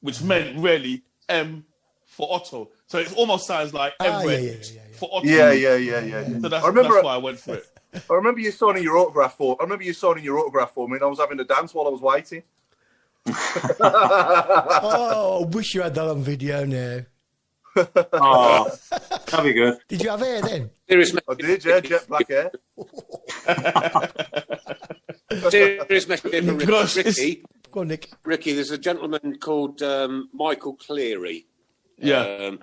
which meant really M for Auto. So it almost sounds like M-Reg for Auto. Yeah. So that's why I went for it. I remember you signing your autograph for me, and I was having a dance while I was waiting. I wish you had that on video now. Oh, that'd be good. Did you have hair then? I did, yeah, jet black hair. Serious message from Ricky. Go on, Nick. Ricky, there's a gentleman called Michael Cleary. Yeah.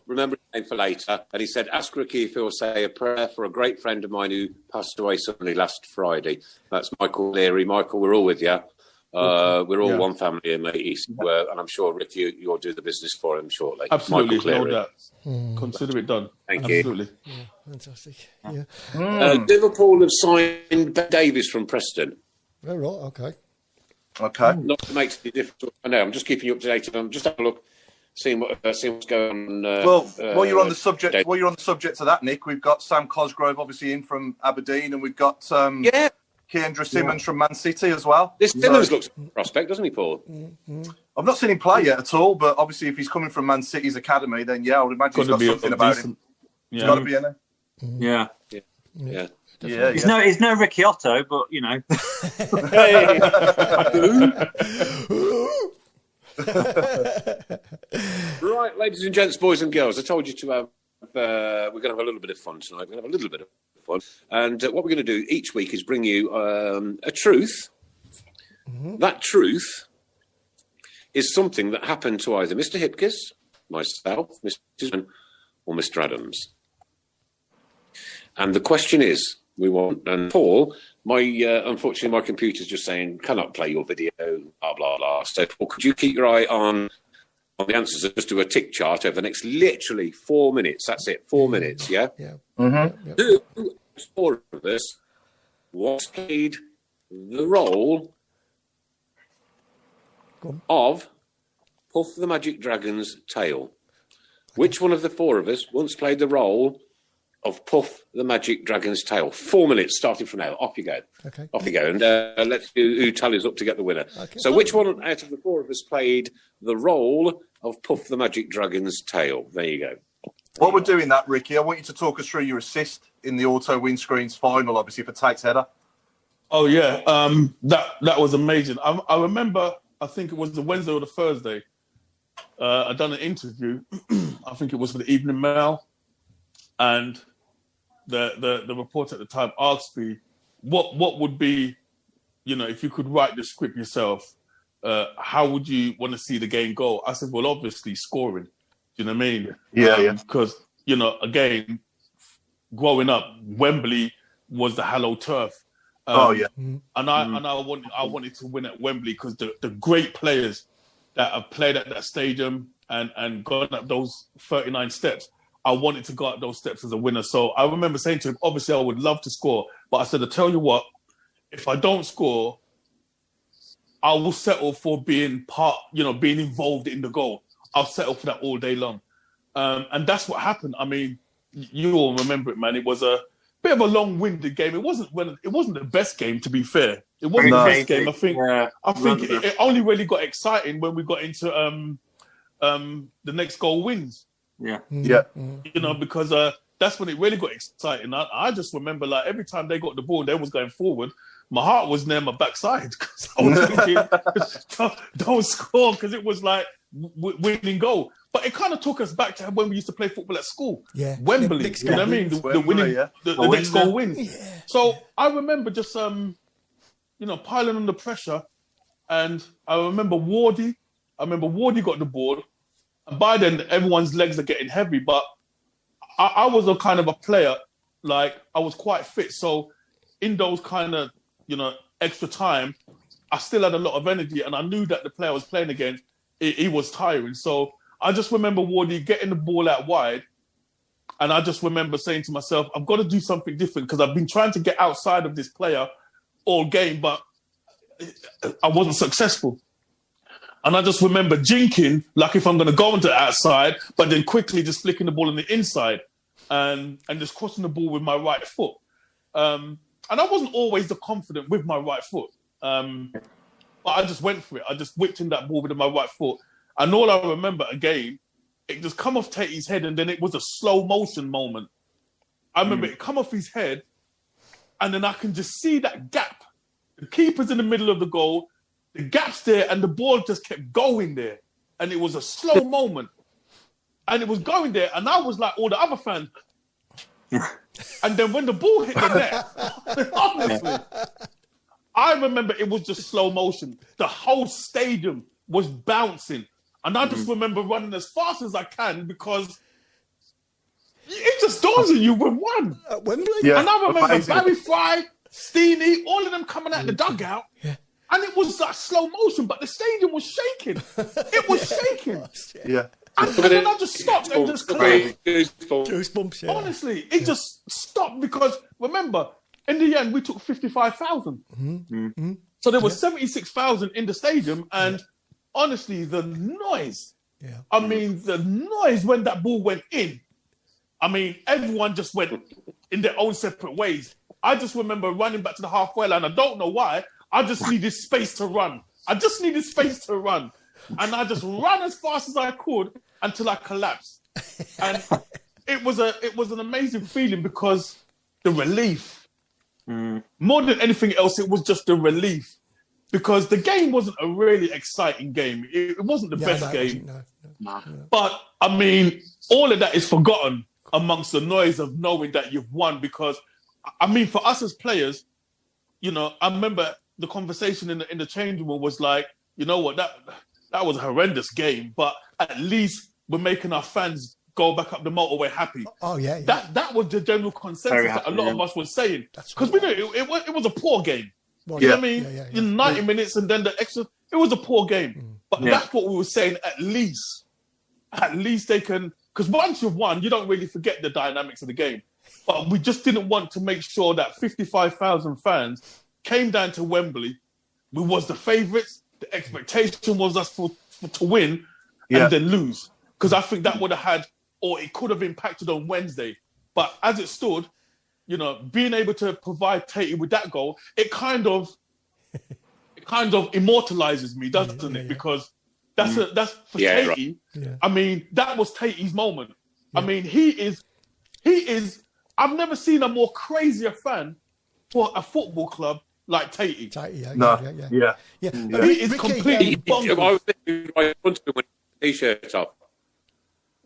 Remember his name for later. And he said, ask Ricky if he'll say a prayer for a great friend of mine who passed away suddenly last Friday. That's Michael Cleary. Michael, we're all with you. We're all one family here, mate. And I'm sure, Ricky, you'll do the business for him shortly. Absolutely, no doubt. Consider it done. Thank you. Yeah, fantastic. Yeah. Liverpool have signed Ben Davies from Preston. Oh, right, okay. Not to make any difference. I know. I'm just keeping you up to date. I'm just having a look, seeing what's going on. While you're on the subject of that, Nick, we've got Sam Cosgrove obviously in from Aberdeen, and we've got Keandra Simmons from Man City as well. This Simmons looks a prospect, doesn't he, Paul? I've not seen him play yet at all, but obviously if he's coming from Man City's academy, then I would imagine he's got something about him. He's got to be in there. Yeah. He's no Ricky Otto, but you know. Right, ladies and gents, boys and girls, I told you to have. We're going to have a little bit of fun tonight. We're going to have a little bit of fun, and what we're going to do each week is bring you a truth. That truth is something that happened to either Mr. Hipkiss, myself, Mr. Mann, or Mr. Adams. And the question is, and Paul, unfortunately, my computer's just saying, cannot play your video, blah, blah, blah. So, Paul, could you keep your eye on the answers and just do a tick chart over the next literally 4 minutes? That's it, 4 minutes, yeah? Yeah. Who, four of us, once played the role of Puff the Magic Dragon's tail? Which one of the four of us once played the role of Puff the Magic Dragon's tail? 4 minutes, starting from now. Off you go. Okay. Off you go. And let's do who tallies up to get the winner. Okay. So which one out of the four of us played the role of Puff the Magic Dragon's tail? There you go. While we're doing that, Ricky, I want you to talk us through your assist in the Auto Windscreens final, obviously, for Tate's header. Oh, yeah. That was amazing. I remember, I think it was the Wednesday or the Thursday, I'd done an interview. I think it was for the Evening Mail. And the reporter at the time asked me, what would be, if you could write the script yourself, how would you want to see the game go? I said, well, obviously scoring. Do you know what I mean? Yeah. Because, again, growing up, Wembley was the hallowed turf. And I wanted to win at Wembley because the great players that have played at that stadium and gone up those 39 steps, I wanted to go up those steps as a winner. So I remember saying to him, obviously I would love to score, but I said, I tell you what, if I don't score, I will settle for being being involved in the goal. I'll settle for that all day long. And that's what happened. I mean, you all remember it, man. It was a bit of a long-winded game. It wasn't the best game, to be fair. It wasn't the best game. I think it only really got exciting when we got into the next goal wins. Yeah. Because that's when it really got exciting. I just remember, like, every time they got the ball and they was going forward, my heart was near my backside because I was thinking, don't score, because it was like winning goal. But it kind of took us back to when we used to play football at school. Yeah. Wembley, you know what I mean? The winning, the next goal wins. Yeah. So I remember just, piling under pressure. And I remember Wardy. Wardy got the ball. And by then, everyone's legs are getting heavy. But I was a kind of a player, like, I was quite fit. So in those kind of, extra time, I still had a lot of energy. And I knew that the player I was playing against, he was tiring. So I just remember Wardy getting the ball out wide. And I just remember saying to myself, I've got to do something different because I've been trying to get outside of this player all game, but I wasn't successful. And I just remember jinking, like if I'm going to go into the outside, but then quickly just flicking the ball on the inside and just crossing the ball with my right foot. And I wasn't always the confident with my right foot. But I just went for it. I just whipped in that ball with my right foot. And all I remember, again, it just come off Tatey's head, and then it was a slow motion moment. I remember it come off his head, and then I can just see that gap. The keeper's in the middle of the goal, the gap's there, and the ball just kept going there. And it was a slow moment. And it was going there, and I was like all the other fans. And then when the ball hit the net, honestly, I remember it was just slow motion. The whole stadium was bouncing. And I just remember running as fast as I can because it just dawns on you, we've won. Wembley? Yeah, and I remember Barry Fry, Steenie, all of them coming out the dugout. Yeah. And it was like slow motion, but the stadium was shaking. It was shaking. Yeah. And then I just stopped and just clapped. Goosebumps, yeah. Honestly, it just stopped because, remember, in the end, we took 55,000. Mm-hmm. So there was 76,000 in the stadium, and honestly, the noise. Yeah. I mean, the noise when that ball went in. I mean, everyone just went in their own separate ways. I just remember running back to the halfway line. I don't know why. I just needed space to run. And I just ran as fast as I could until I collapsed. And it was an amazing feeling because the relief. More than anything else, it was just the relief. Because the game wasn't a really exciting game. It wasn't the best game. No. But, I mean, all of that is forgotten amongst the noise of knowing that you've won. Because, I mean, for us as players, I remember the conversation in the changing room was like, you know what, that was a horrendous game. But at least we're making our fans go back up the motorway happy. Oh, yeah. That was the general consensus that a lot of us were saying. Because we knew it was a poor game. Well, you know what I mean? Yeah. In 90 minutes and then the extra, it was a poor game. But that's what we were saying, at least they can, because once you've won, you don't really forget the dynamics of the game. But we just didn't want to make sure that 55,000 fans came down to Wembley. We was the favourites. The expectation was us to win and then lose. Because I think that would have had, or it could have impacted on Wednesday. But as it stood, being able to provide Tatey with that goal, it kind of immortalizes me, doesn't it? Because that's for Tatey. Right. Yeah. I mean, that was Tatey's moment. Yeah. I mean, he is. I've never seen a more crazier fan for a football club like Tatey. Yeah. He is completely bonkers. I was thinking right with t-shirt off.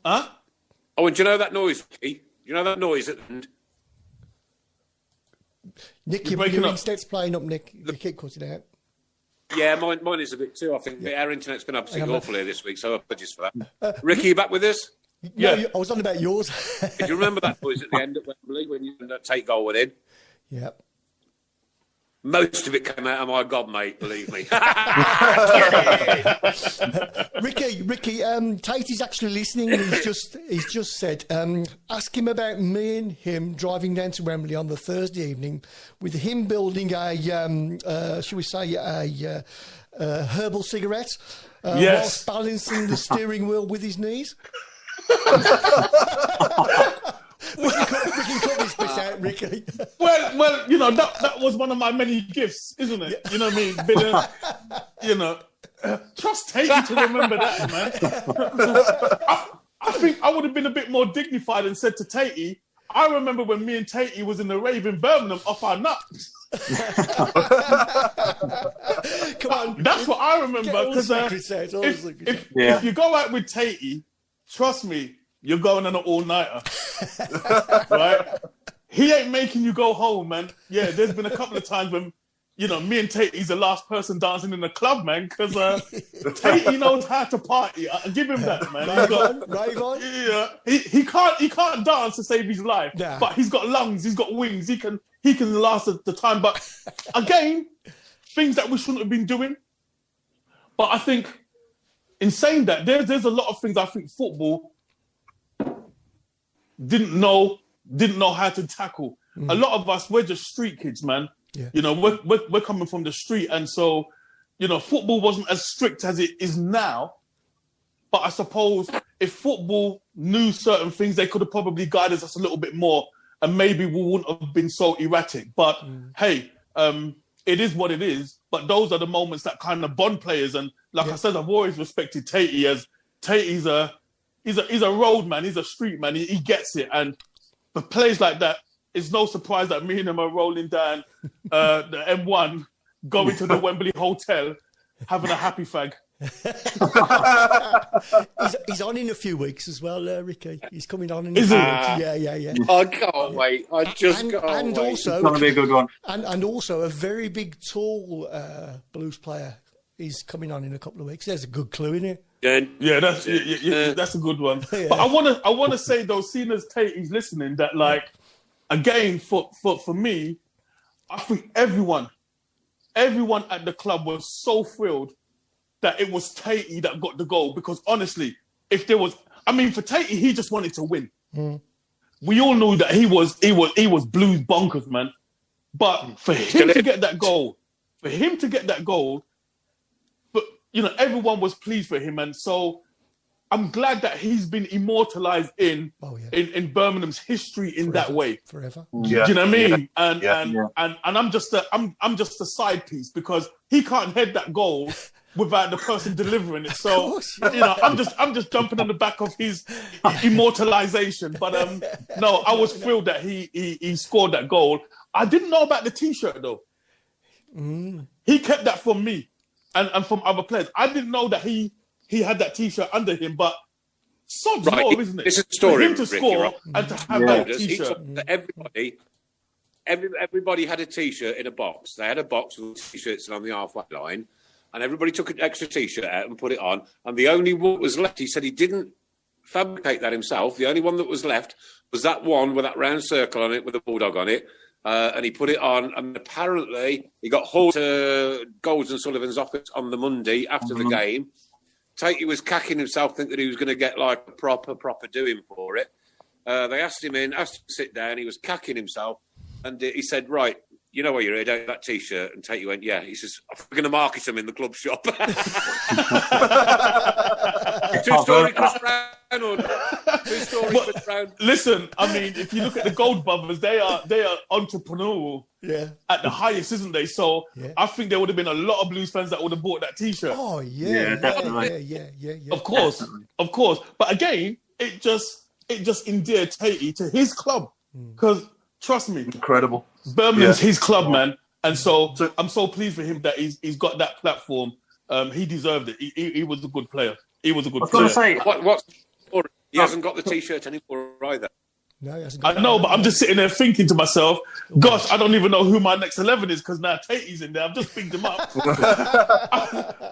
Huh? Oh, and do you know that noise? Do you know that noise at the end? Nick, your internet's playing up, Nick. You keep cutting out. Yeah, mine is a bit too. I think our internet's been absolutely awful here this week, so apologies for that. Ricky, you back with us? Yeah, no, I was on about yours. Do you remember that boys at the end at Wembley when you take goal went in? Yep. Most of it came out of my God, mate. Believe me. Ricky, Tatey's actually listening. He's just said, ask him about me and him driving down to Wembley on the Thursday evening with him building a, shall we say, a herbal cigarette whilst balancing the steering wheel with his knees. We can cut this bit out, Ricky. Well, you know, that was one of my many gifts, isn't it? You know what I mean? Trust Tatey to remember that, man. I think I would have been a bit more dignified and said to Tatey, I remember when me and Tatey was in the rave in Birmingham off our nuts. Come on. That's what I remember. Because if you go out with Tatey, trust me, you're going on an all-nighter, right? He ain't making you go home, man. Yeah, there's been a couple of times when, you know, me and Tatey's the last person dancing in the club, man, because Tatey knows how to party. I give him that, man. Rave on. Yeah, he can't dance to save his life, but he's got lungs, he's got wings, he can last the time. But again, things that we shouldn't have been doing. But I think, in saying that, there's a lot of things I think football didn't know how to tackle. A lot of us, we're just street kids, man. Yeah. You know, we're coming from the street, and so, you know, football wasn't as strict as it is now. But I suppose if football knew certain things, they could have probably guided us a little bit more, and maybe we wouldn't have been so erratic. But hey, it is what it is. But those are the moments that kind of bond players. And like I said, I've always respected Tatey as Tatey's he's a road man, he's a street man, he gets it. And for plays like that, it's no surprise that me and him are rolling down the M1, going to the Wembley Hotel, having a happy fag. He's on in a few weeks as well, Ricky. He's coming on in a few weeks. Yeah. I can't wait. I just can't wait. Also, it's going to be a good one. And also a very big, tall blues player is coming on in a couple of weeks. There's a good clue in it. Yeah, that's a good one. Yeah. But I want to say though, seeing as Tatey's listening, that like again for me, I think everyone at the club was so thrilled that it was Tatey that got the goal, because honestly, if there was, I mean, for Tatey, he just wanted to win. We all knew that he was blues bonkers, man. But for him to get that goal, but you know, everyone was pleased for him, and so I'm glad that he's been immortalized in Birmingham's history in that way forever. Yeah. Do you know what I mean? And I'm just a side piece, because he can't head that goal without the person delivering it. So you know, I'm just jumping on the back of his immortalization. But no, I was thrilled that he scored that goal. I didn't know about the T-shirt though. He kept that from me and from other players. I didn't know that he had that T-shirt under him, but sod's law, isn't it? It's a story, for him to score and to have that T-shirt. Everybody had a T-shirt in a box. They had a box with T-shirts on the halfway line, and everybody took an extra T-shirt out and put it on. And the only one that was left, he said he didn't fabricate that himself. The only one that was left was that one with that round circle on it with a bulldog on it. And he put it on, and apparently he got hauled to Golds and Sullivan's office on the Monday after the game. Tatey was cacking himself, thinking that he was going to get like a proper doing for it. They asked him to sit down. He was cacking himself, and he said, "Right, you know why you're here, don't you, that T-shirt?" And Tatey went, "Yeah." He says, "I'm going to market them in the club shop." True story, Chris Brown. True story, Chris Brown. Listen, I mean, if you look at the Gold Brothers, they are entrepreneurial at the highest, isn't they? So I think there would have been a lot of blues fans that would have bought that T-shirt. Oh yeah, definitely. Yeah. Of course. But again, it just endeared Tatey to his club, because trust me, incredible. Birmingham's his club, man, and so I'm so pleased for him that he's got that platform. He deserved it. He was a good player. He was a good player. I was going to say, what? He hasn't got the T-shirt anymore either. No, he hasn't. I know, but I'm just sitting there thinking to myself, gosh, I don't even know who my next 11 is because now Tatey's in there. I've just picked him up.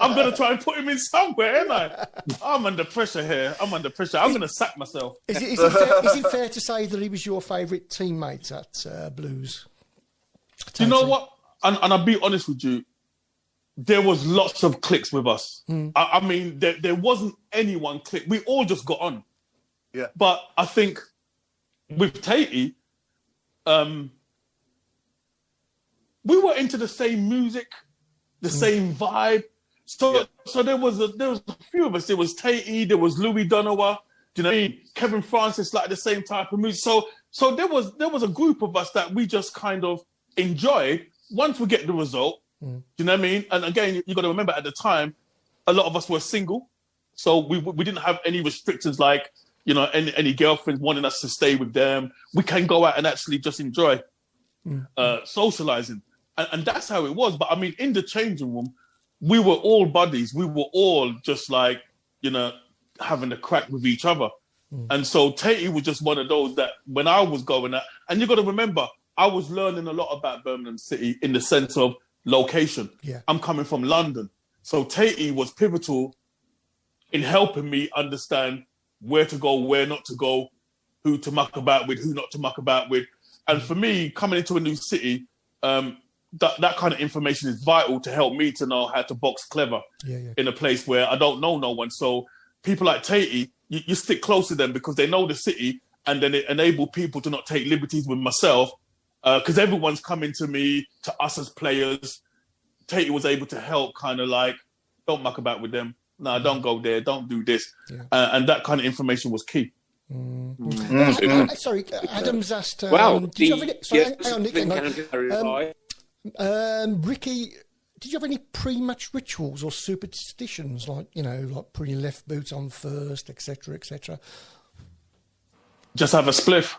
I'm going to try and put him in somewhere, ain't I? I'm under pressure here. I'm going to sack myself. Is it fair to say that he was your favourite teammate at Blues? Do you know what? And I'll be honest with you, there was lots of clicks with us. I mean, there wasn't any one click. We all just got on. Yeah. But I think with Tatey, we were into the same music, the same vibe. So there was a few of us. There was Tatey, there was Louis Donowa, do you know what I mean? Kevin Francis, like the same type of music. So there was a group of us that we just kind of enjoyed once we get the result. Do you know what I mean? And again, you got to remember at the time, a lot of us were single, so we didn't have any restrictions like, you know, any girlfriends wanting us to stay with them. We can go out and actually just enjoy socializing, and that's how it was. But I mean, in the changing room, we were all buddies. We were all just like, you know, having a crack with each other. And so Tatey was just one of those that when I was going out, and you got to remember, I was learning a lot about Birmingham City in the sense of location. Yeah. I'm coming from London. So Tatey was pivotal in helping me understand where to go, where not to go, who to muck about with, who not to muck about with. And for me, coming into a new city, that kind of information is vital to help me to know how to box clever in a place where I don't know no one. So people like Tatey, you stick close to them because they know the city, and then it enables people to not take liberties with myself. Because everyone's coming to me, to us as players. Tatey was able to help kind of like, don't muck about with them. No, don't go there. Don't do this. Yeah. And that kind of information was key. Sorry, Adam's asked... Ricky, did you have any pre-match rituals or superstitions, like, you know, like putting your left boot on first, etc., etc.? Just have a spliff.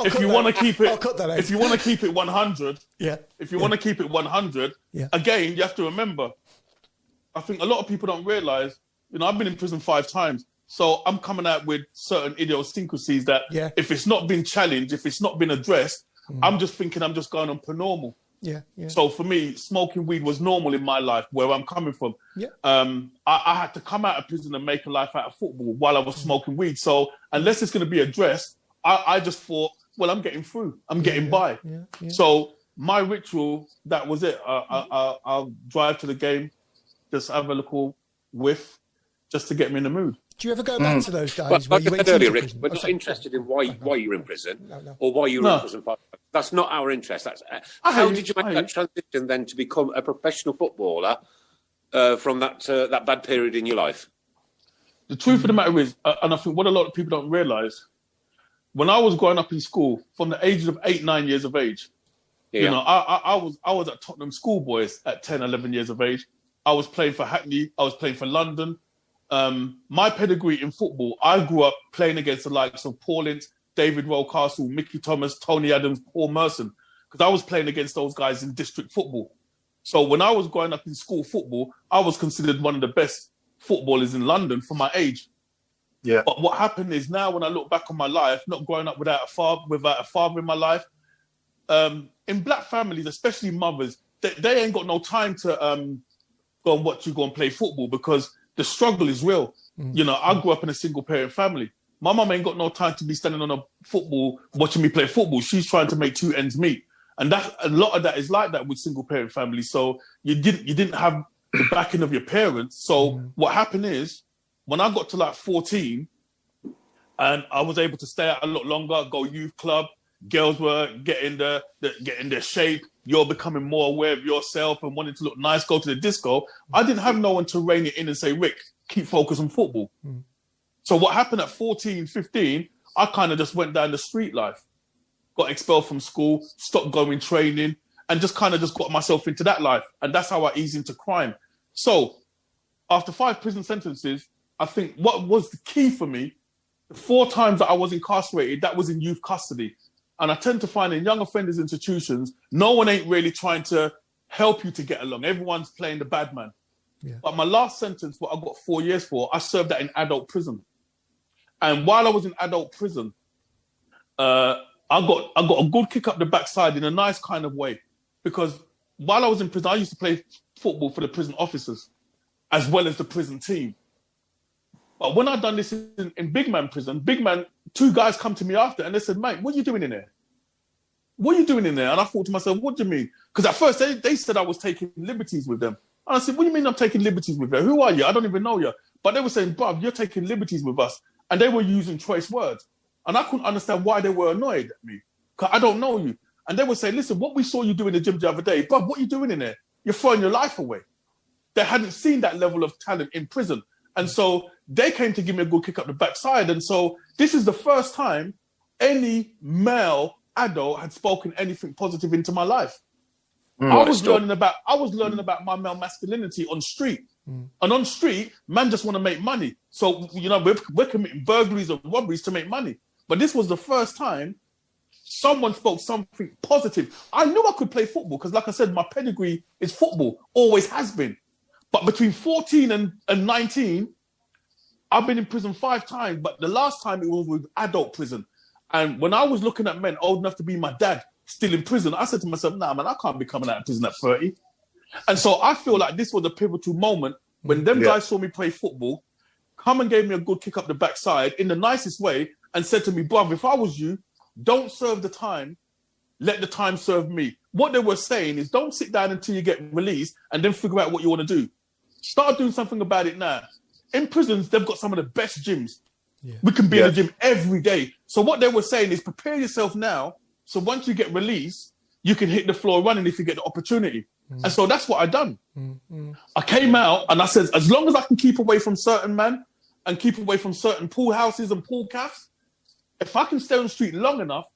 if you want to keep it, if you want to keep it 100, if you want to keep it 100, again, you have to remember, I think a lot of people don't realise, you know, I've been in prison 5 times, so I'm coming out with certain idiosyncrasies that if it's not been challenged, if it's not been addressed, I'm just thinking I'm just going on per normal. So for me, smoking weed was normal in my life, where I'm coming from. I had to come out of prison and make a life out of football while I was smoking weed. So unless it's going to be addressed, I just thought, well, I'm getting through. I'm getting by. So my ritual, that was it. I'll drive to the game, just have a little whiff, just to get me in the mood. Do you ever go back to those days? But like I said earlier, Rick, we're not interested in why you're in prison or why you were in prison. That's not our interest. That's how did you make that transition then to become a professional footballer from that bad period in your life? The truth of the matter is, and I think what a lot of people don't realise, when I was growing up in school, from the ages of 8, 9 years of age, you know, I was at Tottenham Schoolboys at 10, 11 years of age. I was playing for Hackney. I was playing for London. My pedigree in football, I grew up playing against the likes of Paul Ince, David Rocastle, Mickey Thomas, Tony Adams, Paul Merson, because I was playing against those guys in district football. So when I was growing up in school football, I was considered one of the best footballers in London for my age. But what happened is, now when I look back on my life, not growing up without a father in my life, in black families, especially mothers, they ain't got no time to go and watch you go and play football, because the struggle is real. You know, I grew up in a single parent family. My mum ain't got no time to be standing on a football watching me play football. She's trying to make 2 ends meet, and that a lot of that is like that with single parent families. So you didn't have the backing of your parents. So what happened is, when I got to like 14, and I was able to stay out a lot longer, go youth club, girls were getting their shape. You're becoming more aware of yourself and wanting to look nice, go to the disco. I didn't have no one to rein it in and say, Rick, keep focused on football. So what happened at 14, 15, I kind of just went down the street life, got expelled from school, stopped going training, and just kind of just got myself into that life. And that's how I eased into crime. So after 5 prison sentences, I think what was the key for me, the 4 times that I was incarcerated, that was in youth custody. And I tend to find in young offenders institutions, no one ain't really trying to help you to get along. Everyone's playing the bad man. Yeah. But my last sentence, what I got 4 years for, I served that in adult prison. And while I was in adult prison, I got a good kick up the backside in a nice kind of way. Because while I was in prison, I used to play football for the prison officers as well as the prison team. But when I'd done this in Big Man prison, two guys come to me after and they said, mate, what are you doing in there? What are you doing in there? And I thought to myself, what do you mean? Because at first they said I was taking liberties with them. And I said, what do you mean I'm taking liberties with you? Who are you? I don't even know you. But they were saying, bruv, you're taking liberties with us. And they were using choice words. And I couldn't understand why they were annoyed at me. Because I don't know you. And they would say, listen, what we saw you do in the gym the other day, bruv, what are you doing in there? You're throwing your life away. They hadn't seen that level of talent in prison. And so they came to give me a good kick up the backside. And so this is the first time any male adult had spoken anything positive into my life. I was learning about my male masculinity on street. And on street, man just want to make money. So, we're committing burglaries and robberies to make money. But this was the first time someone spoke something positive. I knew I could play football because, like I said, my pedigree is football, always has been. But between 14 and 19, I've been in prison 5 times, but the last time it was with adult prison. And when I was looking at men old enough to be my dad, still in prison, I said to myself, nah, man, I can't be coming out of prison at 30. And so I feel like this was a pivotal moment when them guys saw me play football, come and gave me a good kick up the backside in the nicest way and said to me, bruv, if I was you, don't serve the time, let the time serve me. What they were saying is don't sit down until you get released and then figure out what you want to do. Start doing something about it now. In prisons, they've got some of the best gyms. Yeah. We can be in the gym every day. So what they were saying is prepare yourself now. So once you get released, you can hit the floor running if you get the opportunity. And so that's what I done. I came out and I said, as long as I can keep away from certain men and keep away from certain pool houses and pool calves, if I can stay on the street long enough,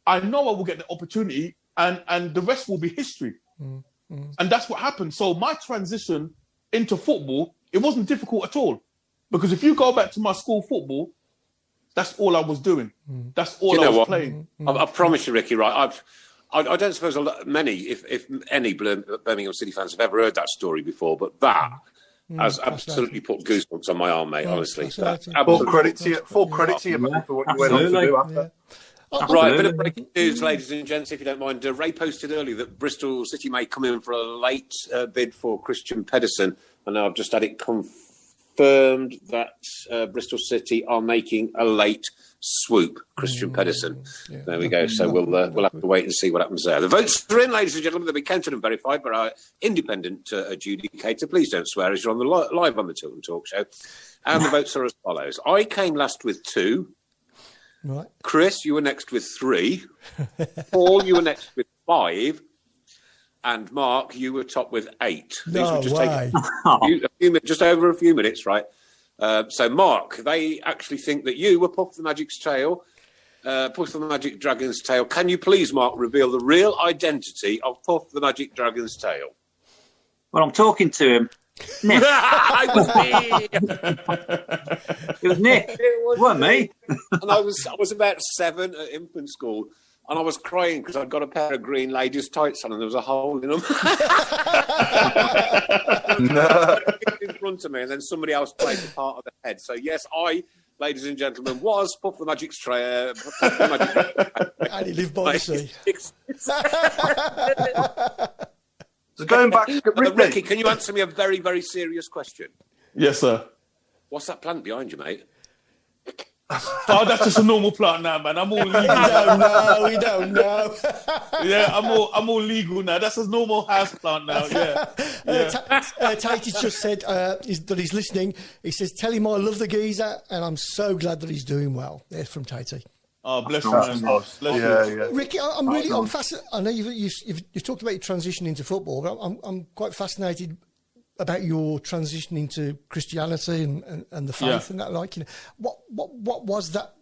I know I will get the opportunity and the rest will be history. And that's what happened. So my transition into football, it wasn't difficult at all. Because if you go back to my school football, that's all I was doing. That's all I was playing. I promise you, Ricky, right? I don't suppose many, if any, Birmingham City fans have ever heard that story before, but that has absolutely put goosebumps on my arm, mate, honestly. Full credit to you, man, for what you went on to do after. Right, a bit of breaking news, ladies and gents, if you don't mind. Ray posted earlier that Bristol City may come in for a late bid for Christian Pedersen, and I've just had it confirmed that Bristol City are making a late swoop, Christian Pedersen. There we go. So we'll have to wait and see what happens there. The votes are in, ladies and gentlemen. They'll be counted and verified by our independent adjudicator. Please don't swear as you're on the live on the Tilton Talk Show. And the votes are as follows. I came last with 2. Right. Chris, you were next with 3. Paul, you were next with 5. And Mark, you were top with 8. These would just take just over a few minutes, right? So, Mark, they actually think that you were Puff the Magic's tail, Puff the Magic Dragon's tail. Can you please, Mark, reveal the real identity of Puff the Magic Dragon's tail? Well, I'm talking to him. Nick. It was me. It was Nick. It wasn't me. And I was about 7 at infant school. And I was crying because I'd got a pair of green ladies' tights on and there was a hole in them. No. In front of me, and then somebody else played the part of the head. So, yes, I, ladies and gentlemen, was Puff the Magic's Puff the Magic. And he lived by the sea. So going back, Ricky, can you answer me a very, very serious question? Yes, sir. What's that plant behind you, mate? Oh, that's just a normal plant now, man. I'm all legal. We don't know. Yeah, I'm all legal now. That's a normal house plant now. Yeah. Tatey just said that he's listening. He says, "Tell him I love the geezer, and I'm so glad that he's doing well." There's from Tatey. Oh, bless you, man. Bless you. Ricky, I'm fascinated. I know you've talked about your transition into football, but I'm quite fascinated about your transition into Christianity and the faith and that. Like, what was that?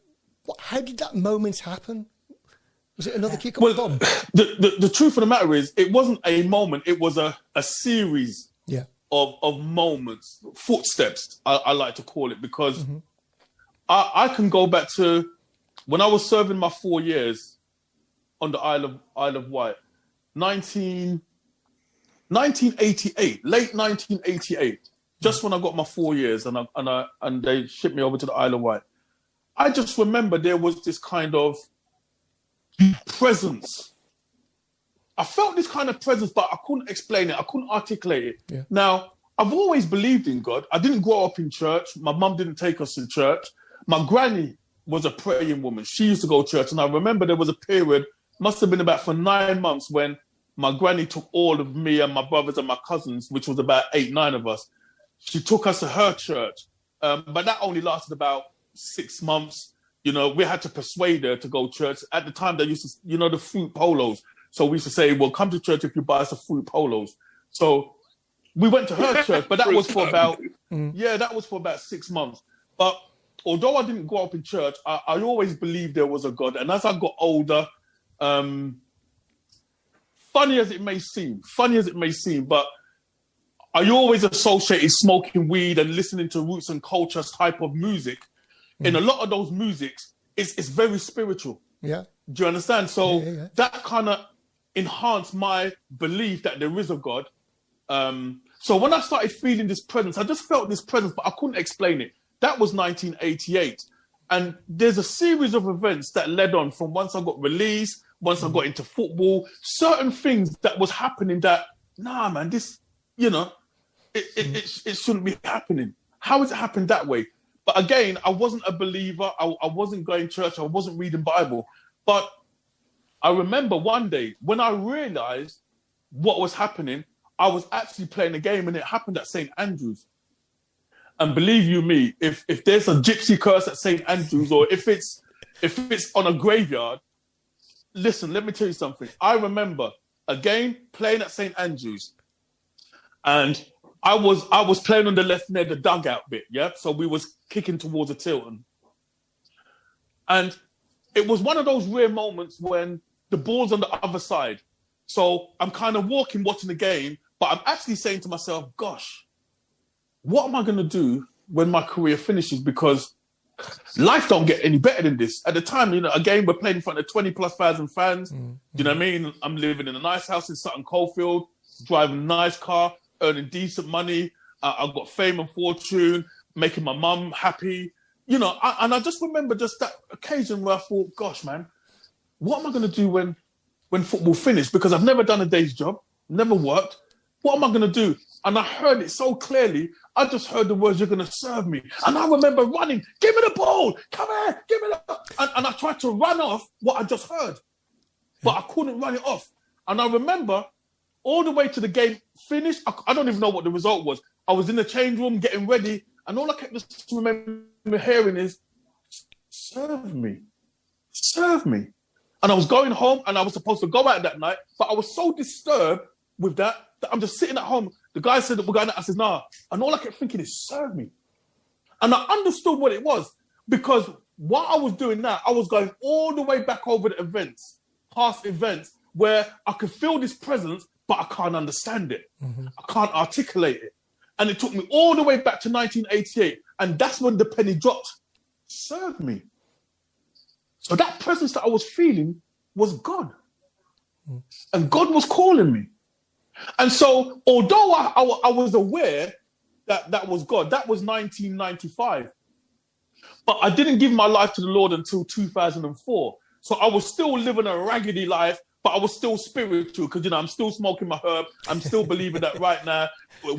How did that moment happen? Was it another kick up the bum? The truth of the matter is, it wasn't a moment. It was a series of moments, footsteps. I like to call it, because I can go back to when I was serving my 4 years on the Isle of Wight, 1988, late 1988, just when I got my 4 years and they shipped me over to the Isle of Wight. I just remember there was this kind of presence. I felt this kind of presence, but I couldn't explain it. I couldn't articulate it. Yeah. Now, I've always believed in God. I didn't grow up in church. My mum didn't take us to church. My granny was a praying woman. She used to go to church. And I remember there was a period, must have been about for 9 months, when my granny took all of me and my brothers and my cousins, which was about 8, 9 of us. She took us to her church. But that only lasted about 6 months. You know, we had to persuade her to go to church. At the time, they used to, you know, the fruit polos. So we used to say, well, come to church if you buy us the fruit polos. So we went to her church, but that was for about, that was for about 6 months. But although I didn't grow up in church, I always believed there was a God. And as I got older, funny as it may seem, but I always associated smoking weed and listening to roots and cultures type of music. In a lot of those musics, it's very spiritual. Yeah. Do you understand? So that kind of enhanced my belief that there is a God. So when I started feeling this presence, I just felt this presence, but I couldn't explain it. That was 1988. And there's a series of events that led on from once I got released, once I got into football, certain things that was happening that, nah, man, this, you know, it shouldn't be happening. How has it happened that way? But again, I wasn't a believer. I wasn't going to church. I wasn't reading Bible. But I remember one day when I realized what was happening, I was actually playing a game and it happened at St. Andrews. And believe you me, if there's a gypsy curse at St. Andrews or if it's on a graveyard, listen, let me tell you something. I remember a game playing at St. Andrews and I was playing on the left near the dugout bit, yeah? So we was kicking towards a Tilton. And it was one of those rare moments when the ball's on the other side. So I'm kind of watching the game, but I'm actually saying to myself, gosh, what am I going to do when my career finishes? Because life don't get any better than this. At the time, you know, again, we're playing in front of 20,000+ fans. Do you know what I mean? I'm living in a nice house in Sutton Coldfield, driving a nice car, earning decent money. I've got fame and fortune, making my mum happy. You know, and I just remember just that occasion where I thought, gosh, man, what am I going to do when football finished? Because I've never done a day's job, never worked. What am I going to do? And I heard it so clearly. I just heard the words, you're going to serve me. And I remember running, give me the ball, come here, give me the... And I tried to run off what I just heard, but I couldn't run it off. And I remember all the way to the game finished. I don't even know what the result was. I was in the change room getting ready, and all I kept just remember hearing is, serve me, serve me. And I was going home, and I was supposed to go out that night, but I was so disturbed with that I'm just sitting at home. The guy said that we're going out. I said, nah. And all I kept thinking is, serve me. And I understood what it was, because while I was doing that, I was going all the way back over the events, past events, where I could feel this presence, but I can't understand it. I can't articulate it. And it took me all the way back to 1988. And that's when the penny dropped. Serve me. So that presence that I was feeling was God. And God was calling me. And so, although I was aware that that was God, that was 1995. But I didn't give my life to the Lord until 2004. So I was still living a raggedy life, but I was still spiritual because, you know, I'm still smoking my herb. I'm still believing that right now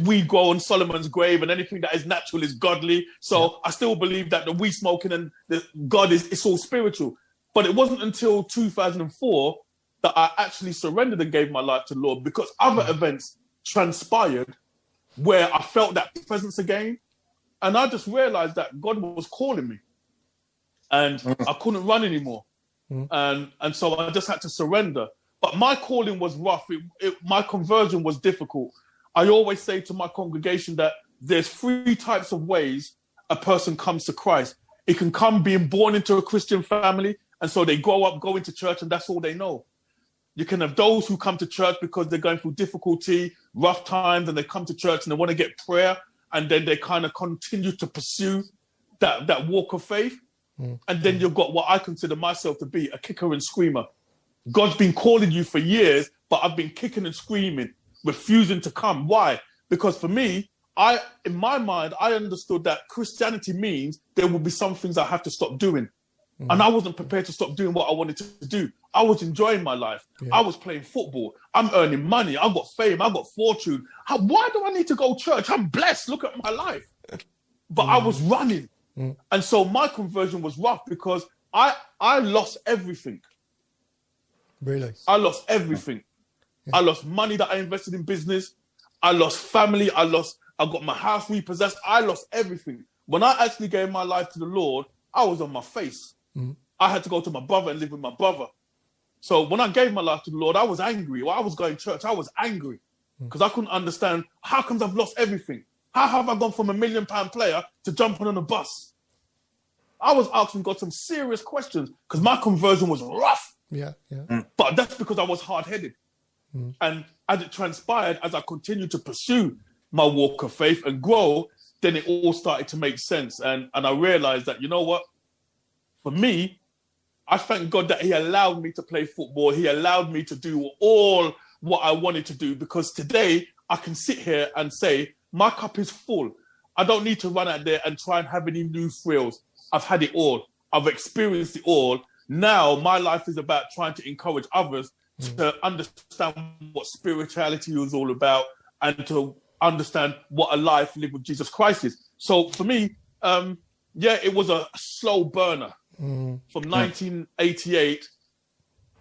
weed grow on Solomon's grave and anything that is natural is godly. So I still believe that the weed smoking and the God it's all spiritual. But it wasn't until 2004 that I actually surrendered and gave my life to the Lord, because other events transpired where I felt that presence again. And I just realized that God was calling me and I couldn't run anymore. And so I just had to surrender. But my calling was rough. My conversion was difficult. I always say to my congregation that there's 3 types of ways a person comes to Christ. It can come being born into a Christian family, and so they grow up going to church and that's all they know. You can have those who come to church because they're going through difficulty, rough times, and they come to church and they want to get prayer, and then they kind of continue to pursue that walk of faith. And then you've got what I consider myself to be a kicker and screamer. God's been calling you for years, but I've been kicking and screaming. refusing to come. Why? Because for me, in my mind, I understood that Christianity means there will be some things I have to stop doing. And I wasn't prepared to stop doing what I wanted to do. I was enjoying my life. I was playing football. I'm earning money. I've got fame. I've got fortune. Why do I need to go to church? I'm blessed. Look at my life. But I was running. And so my conversion was rough because I lost everything. Really? I lost everything. I lost money that I invested in business. I lost family. I got my house repossessed. I lost everything. When I actually gave my life to the Lord, I was on my face. I had to go to my brother and live with my brother. So when I gave my life to the Lord, I was angry. While I was going to church, I was angry because I couldn't understand how comes I've lost everything. How have I gone from £1 million player to jumping on a bus? I was asking God some serious questions because my conversion was rough. But that's because I was hard-headed. And as it transpired, as I continued to pursue my walk of faith and grow, then it all started to make sense. And I realized that, you know what? For me, I thank God that he allowed me to play football. He allowed me to do all what I wanted to do because today I can sit here and say, my cup is full. I don't need to run out there and try and have any new thrills. I've had it all. I've experienced it all. Now my life is about trying to encourage others to understand what spirituality is all about and to understand what a life lived with Jesus Christ is. So for me, it was a slow burner from 1988.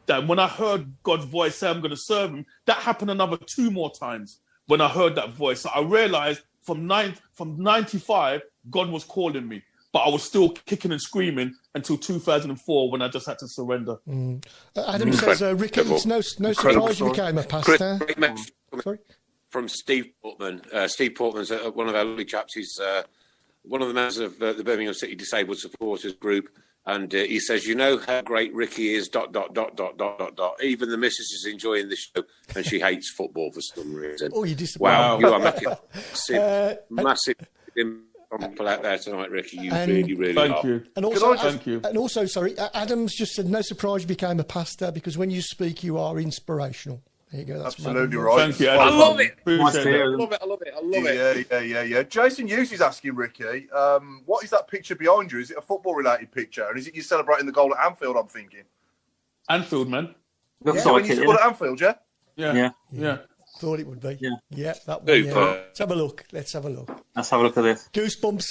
That when I heard God's voice say I'm going to serve him, that happened another 2 more times when I heard that voice. So I realized from 95, God was calling me, but I was still kicking and screaming until 2004 when I just had to surrender. Adam says, Ricky, it's no surprise you became a pastor. Sorry? From Steve Portman. Steve Portman's one of our lovely chaps. He's one of the members of the Birmingham City Disabled Supporters Group. And he says, you know how great Ricky is, ... Even the missus is enjoying the show and she hates football for some reason. Oh, you disappoint. Wow, you are making massive people out there tonight, Ricky. You really are. Thank you. And also, thank you. And also, sorry, Adam's just said, no surprise you became a pastor because when you speak, you are inspirational. There you go. That's absolutely right. Thank you. I love it. I love it. Yeah. Jason Hughes is asking Ricky, what is that picture behind you? Is it a football-related picture? And is it you celebrating the goal at Anfield, I'm thinking? Anfield, man. Looks when you scored at Anfield, Yeah. Thought it would be. Yeah, that one. Super. Yeah. Let's have a look. Let's have a look at this. Goosebumps.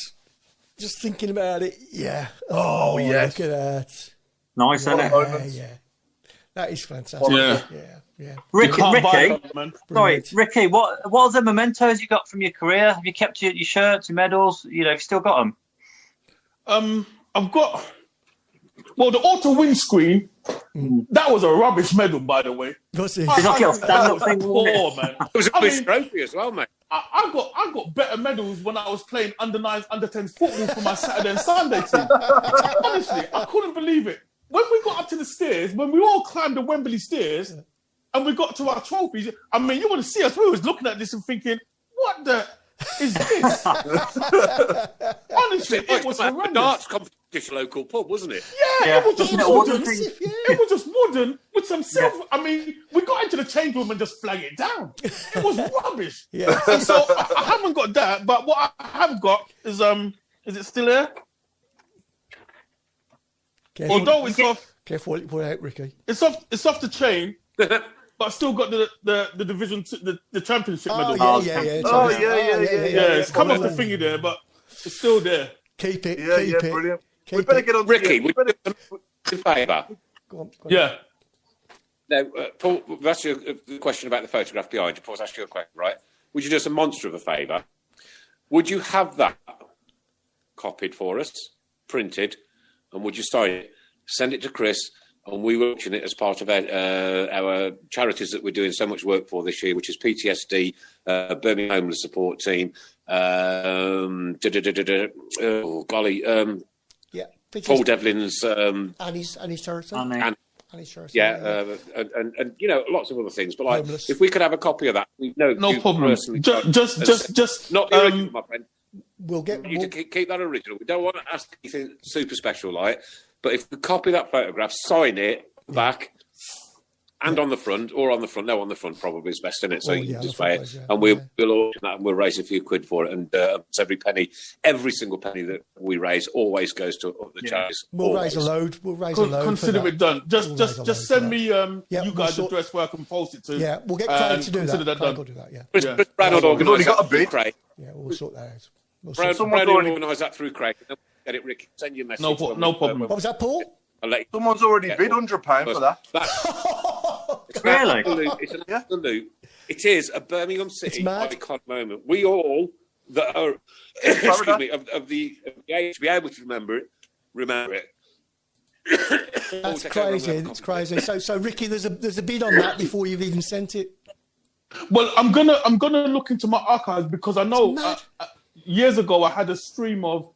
Just thinking about it. Yeah. Oh yes. Look at that. Nice, isn't it? Yeah. That is fantastic. Yeah. Ricky, Ricky, what are the mementos you got from your career? Have you kept your shirts, your medals? You know, have you still got them? I've got. Well, the auto windscreen. That was a rubbish medal, by the way. What's it? It's like a stand-up thing, poor, man. It was a big trophy as well, mate. I got better medals when I was playing under-9s, under-10s football for my Saturday and Sunday team. Honestly, I couldn't believe it. When we got up to the stairs, when we all climbed the Wembley stairs, and we got to our trophies, I mean, you want to see us, we was looking at this and thinking, what the is this? Honestly, it was horrendous. A darts competition local pub, wasn't it? Yeah, it was just wooden. It was just wooden with some silver. Yeah. I mean, we got into the change room and just flagged it down. It was rubbish. And so I haven't got that, but what I have got is it still there? Careful. Although it's off. Careful what you put out, Ricky. It's off the chain. But I still got the division, the championship medal. Yeah. It's come off the thingy there, but it's still there. Keep it. Yeah, brilliant. We better get on. Ricky, we better do a favour. Go on. Yeah. Now, Paul, we've asked you a question about the photograph behind you. Paul's asked you a question, right? Would you do us a monster of a favour? Would you have that copied for us, printed, and would you sign it, send it to Chris, and we were watching it as part of our charities that we're doing so much work for this year, which is PTSD, Birmingham Homeless Support Team, Paul PTSD. Devlin's... and his charity. And his charity. And you know, lots of other things. But like, if we could have a copy of that, we know. No problem. Just not the original, my friend. We'll keep that original. We don't want to ask anything super special, like. But if we copy that photograph, sign it back, and on the front, or on the front. No, on the front probably is best, isn't it? So you can display it. And we'll auction that and we'll raise a few quid for it. And every single penny that we raise always goes to the charities. We'll raise a load. Consider it done. Just send me you guys' address where I can post it to. Yeah, we'll get Craig to do that. Craig will do that, Chris Brown will organise that through Craig. Yeah, we'll sort that out. Brown will organise that through Craig. Get it, Rick. Send you a message. No problem. What was that, Paul? Someone's already bid £100 for that. Really? It's an absolute. It is a Birmingham City icon moment. We all that are of the age to be able to remember it. That's crazy. It's crazy. So Ricky, there's a bid on that before you've even sent it. Well, I'm gonna look into my archives because I know years ago I had a stream of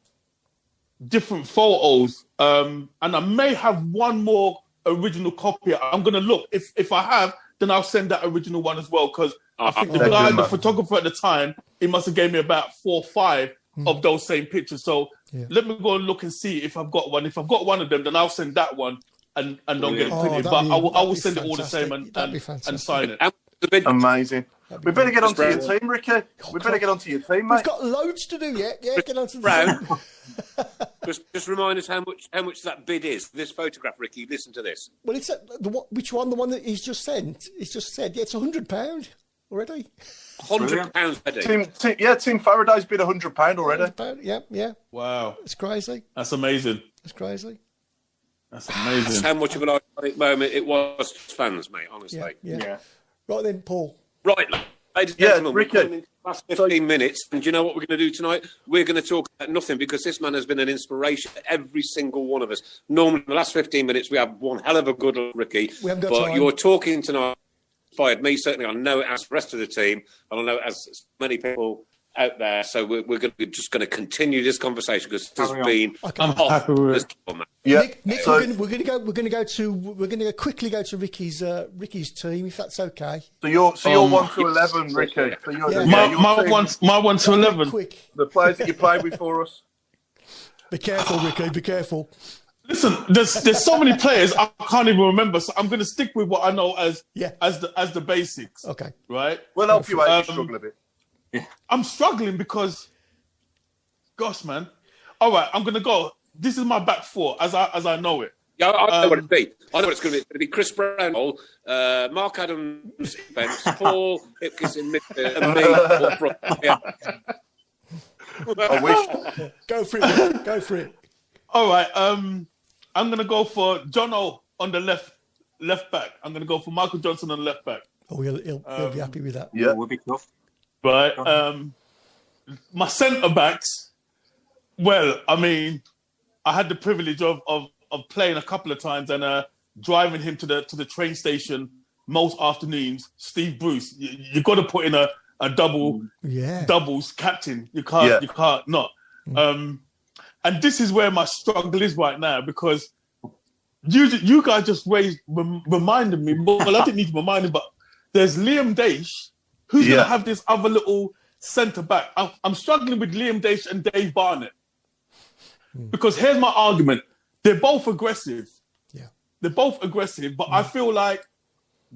different photos, and I may have one more original copy. I'm gonna look. If I have, then I'll send that original one as well, because I think the photographer at the time, he must have gave me about 4 or 5 of those same pictures. So let me go and look and see if I've got one. If I've got one of them, then I'll send that one and don't get it printed. But I will send it all the same and sign it. Amazing. We better get onto your team, Ricky. We better get onto your team, mate. We've got loads to do yet. Yeah, get onto the team. Just remind us how much that bid is. This photograph, Ricky. Listen to this. Well, it's which one? The one that he's just sent. He's just said, it's £100 already. £100 Tim Faraday's bid £100 already. £100, yeah. Wow, it's crazy. That's amazing. It's crazy. That's amazing. That's how much of an iconic moment it was for fans, mate. Honestly. Yeah. Right then, Paul. Right, ladies and gentlemen, Ricky. We're in the last 15 minutes, and do you know what we're going to do tonight? We're going to talk about nothing, because this man has been an inspiration for every single one of us. Normally, in the last 15 minutes, we have one hell of a good look, Ricky. We haven't got time. You're talking tonight inspired me, certainly. I know it has the rest of the team, and I know it has many people out there. So we're going to just going to continue this conversation, because this has been off. Nick, we're going to quickly go to Ricky's team, if that's okay. So you're 1 to 11, Ricky. So my 1 to 11. Quick. The players that you played with for us. Be careful, Ricky. Be careful. Listen, there's so many players I can't even remember. So I'm going to stick with what I know as the basics. Okay. Right. We'll help you out if you struggle a bit. I'm struggling because, gosh, man. All right, I'm going to go. This is my back four as I know it. Yeah, I know what it'd be. I know what it's going to be. It's going to be Chris Brown, Mark Adams, defence, Paul Hipkins in midfield, and me up front. Yeah. I wish. Go for it. All right. I'm going to go for John O on the left back. I'm going to go for Michael Johnson on the left back. Oh, he'll be happy with that. Yeah, we'll be tough. Right. My centre backs. Well, I mean, I had the privilege of playing a couple of times and driving him to the train station most afternoons. Steve Bruce, you got to put in a doubles captain. You can't not. And this is where my struggle is right now, because you guys just reminded me. Well, I didn't need to remind him, but there's Liam Daish, who's going to have this other little centre back. I'm struggling with Liam Daish and Dave Barnett. Because here's my argument. They're both aggressive. Yeah. They're both aggressive, but I feel like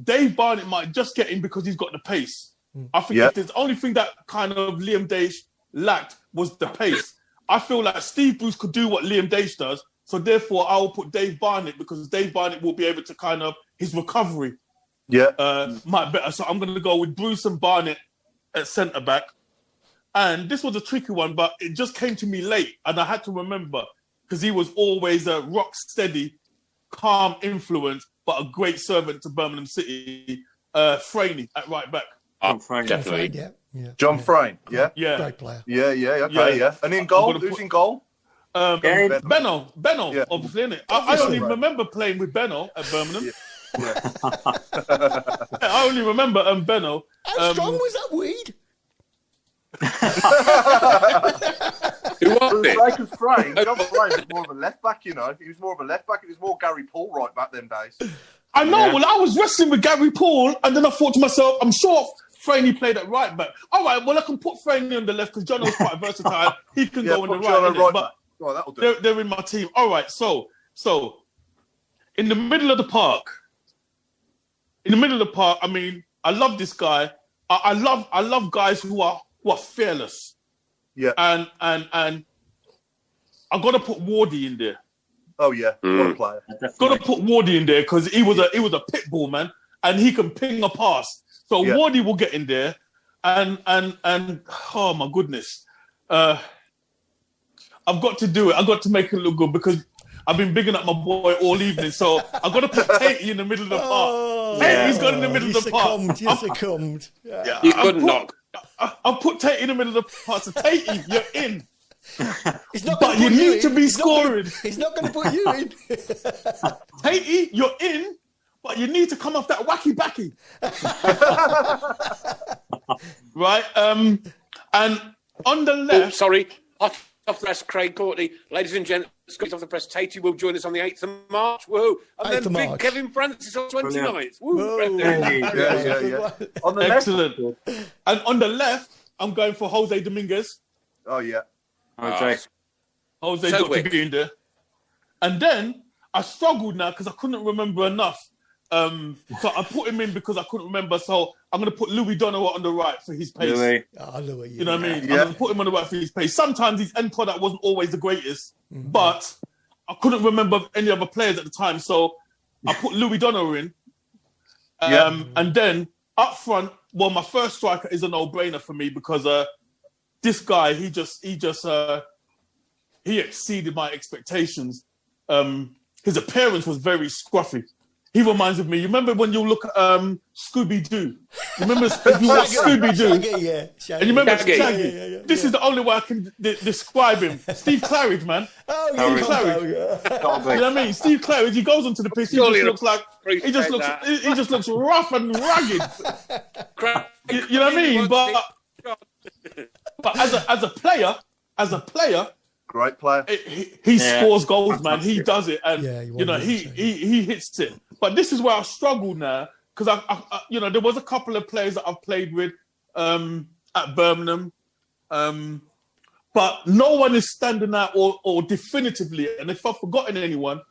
Dave Barnett might just get in because he's got the pace. I think if there's the only thing that kind of Liam Daish lacked was the pace. I feel like Steve Bruce could do what Liam Daish does, so therefore I will put Dave Barnett, because Dave Barnett will be able to kind of, his recovery might better. So I'm going to go with Bruce and Barnett at centre-back. And this was a tricky one, but it just came to me late, and I had to remember, because he was always a rock-steady, calm influence, but a great servant to Birmingham City. Frainie at right back. Definitely. John Frain, yeah? Great player. Yeah. And in goal? Who's in goal? Benno, obviously, innit? I don't even remember playing with Benno at Birmingham. I only remember Benno. How strong was that weed? Who was it? Like Frain. John Frain was more of a left back, you know. He was more of a left back. It was more Gary Paul right back them days. I know. Well, I was wrestling with Gary Paul, and then I thought to myself, I'm sure Frainie played at right back. All right, well, I can put Frainie on the left because Jono's quite versatile. He can go on the right. But that'll do. They're in my team. All right, so in the middle of the park, in the middle of the park, I mean, I love this guy. I love guys who are fearless. Yeah. And I got to put Wardy in there. Oh yeah, what a player. Got to put Wardy in there because he was a pit bull, man, and he can ping a pass. So Wardy will get in there, and oh my goodness, I've got to do it. I've got to make it look good because I've been bigging up my boy all evening. So I've got to put Tatey in the middle of the park. Tatey's got in the middle of the park. You succumbed. Yeah. You couldn't knock. I'll put Tatey in the middle of the park. So Tatey, you're in. But you need to be scoring. He's not going to put you in. Tatey, you're in, but you need to come off that wacky backy. Right? And on the left... sorry. Off the press, Craig Courtney. Ladies and gentlemen, off the press, Tatey will join us on the 8th of March. Whoa. And then big Kevin Francis on 29th. Woo. Yeah. On the Excellent. Left. And on the left, I'm going for Jose Dominguez. Oh, yeah. Jose's got to be in there. And then I struggled now because I couldn't remember enough. So I put him in because I couldn't remember. So I'm going to put Louis Donovan on the right for his pace. Louis, you know what I mean? Yeah. I'm going to put him on the right for his pace. Sometimes his end product wasn't always the greatest, but I couldn't remember any other players at the time. So I put Louis Donovan in. And then up front, well, my first striker is a no-brainer for me because this guy, he exceeded my expectations. His appearance was very scruffy. He reminds me. You remember when you look at Scooby-Doo? Remember if you watch Scooby-Doo? Shaggy. And you remember Shaggy? Yeah. This is the only way I can describe him. Steve Claridge, man. Steve Claridge. You know what I mean? Steve Claridge. He goes onto the pitch. He just looks rough and rugged. You know what I mean? But as a player. Great player. He scores goals, man. He does it, and he hits it. But this is where I struggle now because I there was a couple of players that I've played with at Birmingham, but no one is standing out or definitively. And if I've forgotten anyone,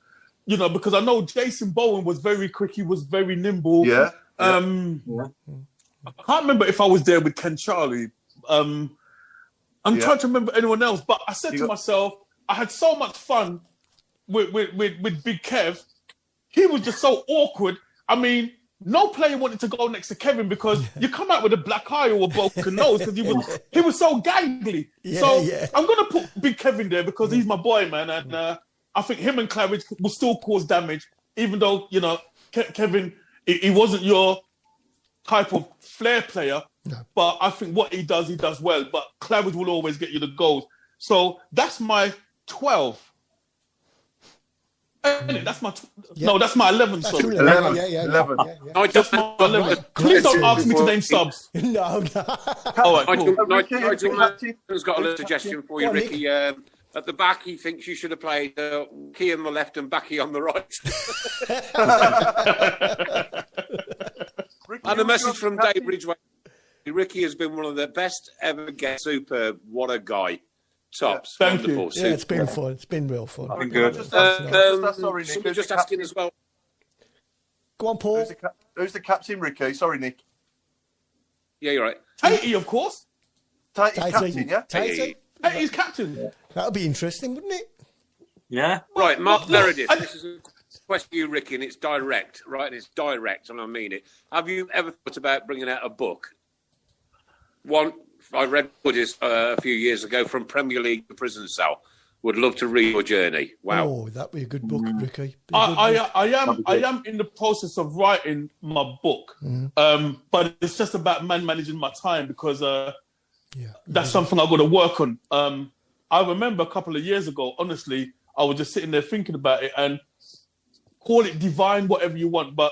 because I know Jason Bowen was very quick, he was very nimble. Yeah. I can't remember if I was there with Ken Charlie. I'm trying to remember anyone else, but I said to myself, I had so much fun with Big Kev. He was just so awkward. I mean, no player wanted to go next to Kevin because you come out with a black eye or a broken nose because he was so gangly. I'm going to put Big Kevin there because he's my boy, man. And I think him and Claridge will still cause damage, even though, Kevin, he wasn't your type of flair player. No. But I think what he does well. But Claridge will always get you the goals. So that's my 12. That's my that's my 11. That's sorry. 11. 11. No, that's my 11. Right. Please don't ask me to name subs. No. All right, cool. Nigel's got a little suggestion for you, Ricky. At the back, he thinks you should have played Key on the left and Backy on the right. And a message from Dave Ridgway. Ricky has been one of the best ever guests. Superb. What a guy. Tops. Yeah. Wonderful. Yeah, it's been fun. It's been real fun. Been good. Sorry, Nick. Someone just asking as well. Go on, Paul. Who's the captain, Ricky? Sorry, Nick. Yeah, you're right. Tatey, of course. Tatey's captain, yeah? Tatey's captain. Yeah. That would be interesting, wouldn't it? Yeah. Right, Mark Meredith. This is a question for you, Ricky, and it's direct, right? It's direct, and I mean it. Have you ever thought about bringing out a book? One I read a few years ago, From Premier League to Prison Cell. Would love to read your journey. Wow. Oh, that'd be a good book, Ricky. I am in the process of writing my book, but it's just about managing my time because that's something I've got to work on. I remember a couple of years ago, honestly, I was just sitting there thinking about it and call it divine, whatever you want. But,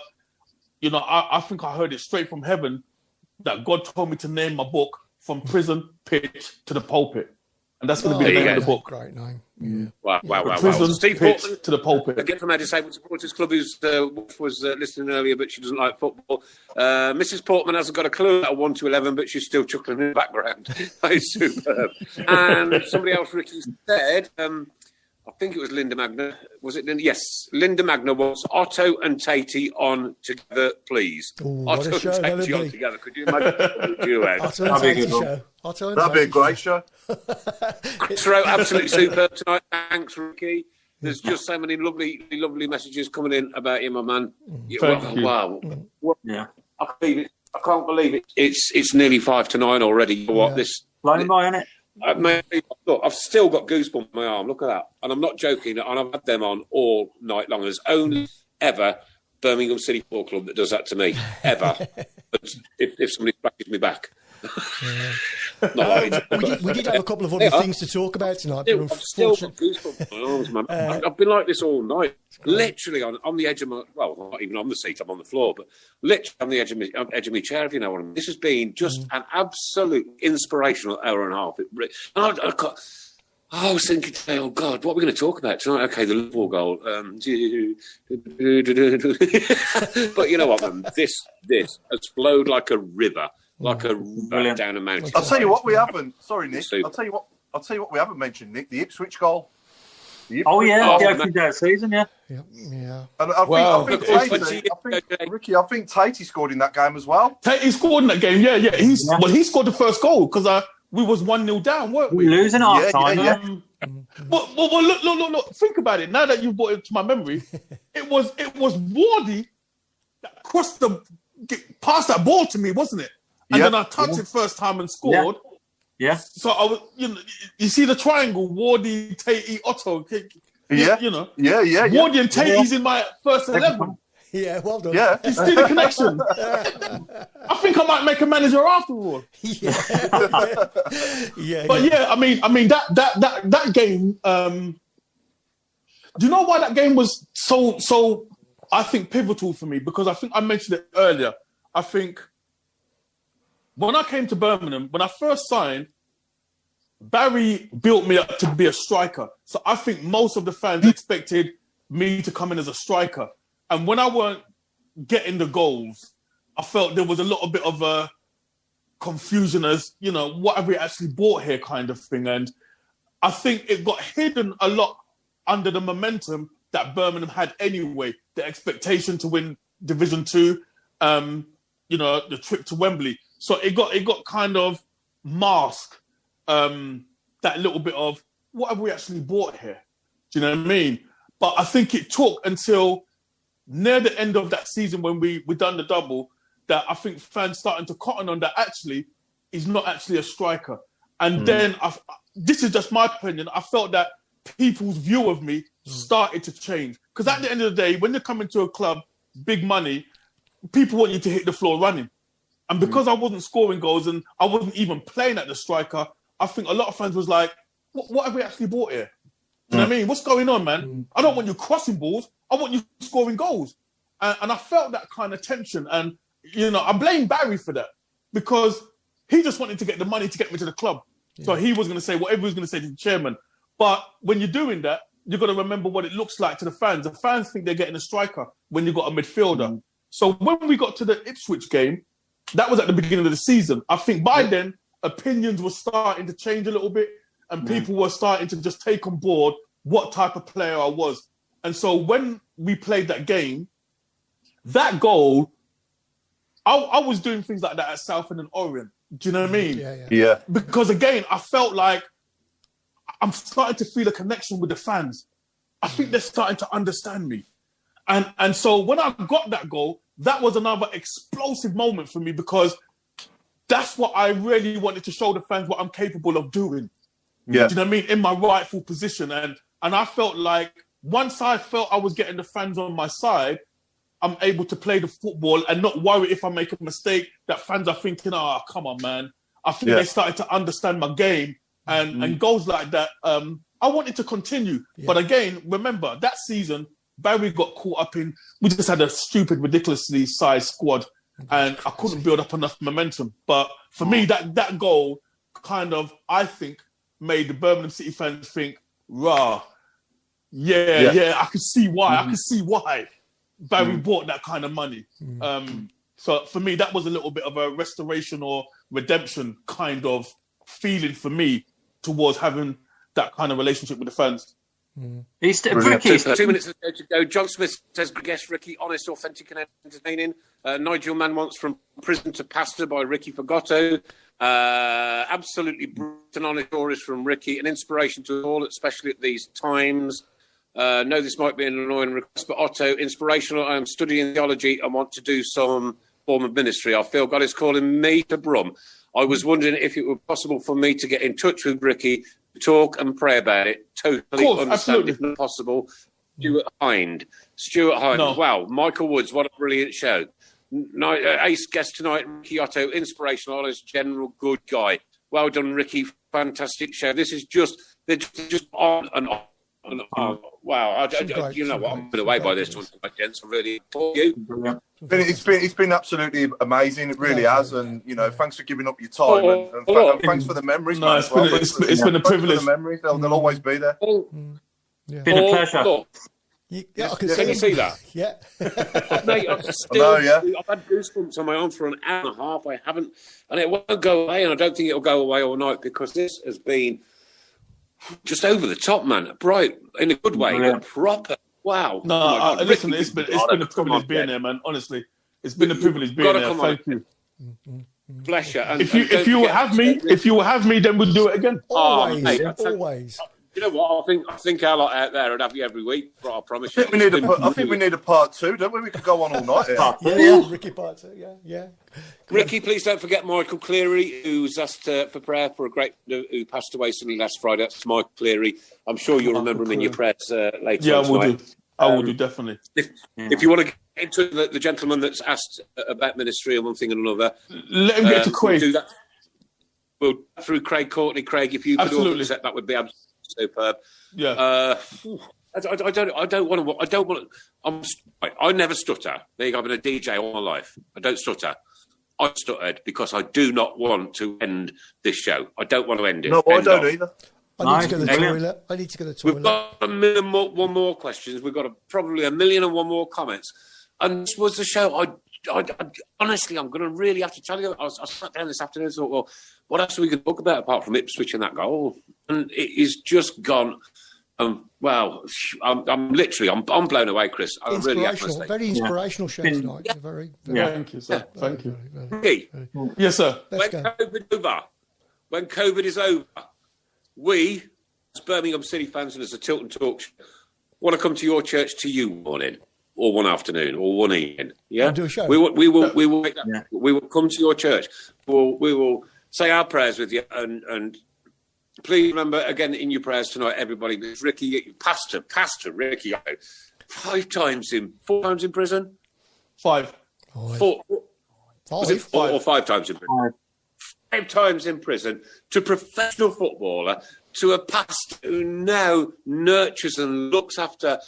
I think I heard it straight from heaven that God told me to name my book From Prison Pitch to the Pulpit. And that's going to be the name of the book. Great name. Yeah. Wow. Prison Steve Pitch Portman, to the Pulpit. Again from our Disabled Supporters Club, who's was listening earlier, but she doesn't like football. Mrs. Portman hasn't got a clue about 1 to 11, but she's still chuckling in the background. That is superb. And somebody else, Ricky, said, I think it was Linda Magna. Was it Linda? Yes, Linda Magna was Otto and Tatey on together, please. Ooh, Otto and Tatey on together. Could you imagine? Otto and Tatey show. That'd be a great show. Chris wrote absolutely superb tonight. Thanks, Ricky. There's just so many lovely messages coming in about you, my man. Wow. Yeah. I can't believe it. It's nearly 8:55 already. You know what? This flying by, isn't it? Look, I've still got goosebumps on my arm. Look at that. And I'm not joking. And I've had them on all night long. There's only ever Birmingham City Football Club that does that to me. Ever. if somebody scratches me back. We did have a couple of other things to talk about tonight. I've still got goosebumps on my arms, man. I've been like this all night. Literally on the edge of my... Well, not even on the seat. I'm on the floor. But literally on the edge of my chair, if you know what I mean. This has been just an absolute inspirational hour and a half. I was thinking today, oh, God, what are we going to talk about tonight? Okay, the Liverpool goal. But you know what, man? This has flowed like a river. Like a down a mountain. I'll tell you what we haven't. Sorry, Nick. I'll tell you what we haven't mentioned, Nick. The Ipswich goal. The opening day of season, yeah. And I think Tatey scored in that game as well. Tatey scored in that game, yeah. He scored the first goal because we was 1-0 down, weren't we? We losing half time. Yeah. Well, look. Think about it. Now that you've brought it to my memory, it was Wardy that passed that ball to me, wasn't it? And then I touched it first time and scored. Yeah. So I was, you see the triangle, Wardy, Tatey, Otto. Yeah. Wardy and Tatey's in my first 11. Yeah, well done. Yeah. You see the connection. I think I might make a manager after all. Yeah. But I mean that game. Do you know why that game was so? I think pivotal for me because I think I mentioned it earlier. I think. When I came to Birmingham, when I first signed, Barry built me up to be a striker. So I think most of the fans expected me to come in as a striker. And when I weren't getting the goals, I felt there was a little bit of a confusion as, what have we actually bought here kind of thing. And I think it got hidden a lot under the momentum that Birmingham had anyway. The expectation to win Division 2, the trip to Wembley. So it got kind of masked that little bit of what have we actually bought here? Do you know what I mean? But I think it took until near the end of that season when we done the double that I think fans starting to cotton on that actually he's not actually a striker. And then this is just my opinion. I felt that people's view of me started to change because at the end of the day, when you're coming to a club, big money, people want you to hit the floor running. And because I wasn't scoring goals and I wasn't even playing at the striker, I think a lot of fans was like, what have we actually bought here? Do you know what I mean? What's going on, man? I don't want you crossing balls. I want you scoring goals. And I felt that kind of tension. And, I blame Barry for that because he just wanted to get the money to get me to the club. Yeah. So he was going to say whatever he was going to say to the chairman. But when you're doing that, you've got to remember what it looks like to the fans. The fans think they're getting a striker when you've got a midfielder. So when we got to the Ipswich game, that was at the beginning of the season. I think by then, opinions were starting to change a little bit and people were starting to just take on board what type of player I was. And so when we played that game, that goal, I was doing things like that at Southend and Orient. Do you know what I mean? Yeah. Because again, I felt like I'm starting to feel a connection with the fans. I think they're starting to understand me. And so when I got that goal, that was another explosive moment for me because that's what I really wanted to show the fans what I'm capable of doing. Yeah. Do you know what I mean? In my rightful position. And I felt like once I felt I was getting the fans on my side, I'm able to play the football and not worry if I make a mistake that fans are thinking, oh, come on, man. I think they started to understand my game and goals like that. I wanted to continue. Yeah. But again, remember, that season, Barry got caught up in, we just had a stupid, ridiculously sized squad and I couldn't build up enough momentum. But for me, that goal kind of, I think, made the Birmingham City fans think, I can see why. I can see why Barry bought that kind of money. So for me, that was a little bit of a restoration or redemption kind of feeling for me towards having that kind of relationship with the fans. Ricky. 2 minutes to go. John Smith says, guess Ricky, honest, authentic and entertaining. Nigel Mann wants From Prison to Pastor by Ricky Fagotto. Absolutely brilliant and honest stories from Ricky. An inspiration to all, especially at these times. No, this might be an annoying request, but Otto, inspirational. I am studying theology and want to do some form of ministry. I feel God is calling me to Brum. I was wondering if it were possible for me to get in touch with Ricky, talk and pray about it. Totally understand absolutely. If not possible. Stuart Hind. No. Wow. Michael Woods, what a brilliant show. Ace guest tonight, Ricky Otto, inspirational, honest, general, good guy. Well done, Ricky. Fantastic show. This is they're just on and on. Wow. You know what? I'm put away by this one, gents. I really applaud you. It's been absolutely amazing. It really has, and thanks for giving up your time, and thanks for the memories. No, it's been a privilege. The memories, they'll always be there. It's been a pleasure. Yeah, can you see that? Yeah. Mate, I've had goosebumps on my arm for an hour and a half. I haven't, and it won't go away, and I don't think it'll go away all night because this has been just over the top, man. Bright in a good way, but proper. Wow. No, listen, it's been a privilege being there, man. Honestly, it's been a privilege being there. Thank you. Bless you. And, if you will have me, then we'll do it again. Always. You know what? I think our lot out there would have you every week. But I promise you. I think we need a part 2, don't we? We could go on all night. Ricky part 2. Yeah. Ricky, please don't forget Michael Cleary, who's asked for prayer for a great who passed away suddenly last Friday. That's Michael Cleary. I'm sure you'll remember him in your prayers later. Yeah, I will do, definitely. If you want to get into the gentleman that's asked about ministry and one thing and another, let him get to Craig. We'll do that. We'll through Craig Courtney. Craig, if you could all accept, that would be absolutely superb. Yeah. I don't want to. I never stutter. There you go. I've been a DJ all my life. I don't stutter. I stuttered because I do not want to end this show. I don't want to end it. No, I don't either. I need to go to the toilet. We've got one more questions. We've got probably 1,000,001 more comments. And this was the show. I honestly, I'm going to really have to tell you. I sat down this afternoon and thought, well, what else are we going to talk about apart from Ipswich and that goal? And it is just gone. Wow, I'm blown away, Chris. I'm really very inspirational show tonight. Yeah. Very, thank you, sir. Thank you. Hey, yes, sir. When COVID is over, we, as Birmingham City fans and as a Tilton Talk, want to come to your church to you morning, or one afternoon, or one evening. Yeah, do a show. We will make that. Yeah. We will come to your church. We will say our prayers with you and. Please remember, again, in your prayers tonight, everybody, Ricky, Pastor Ricky, 4 times in prison? 5. 4. Was it 4 or 5 times in prison? 5 times in prison, to a professional footballer, to a pastor who now nurtures and looks after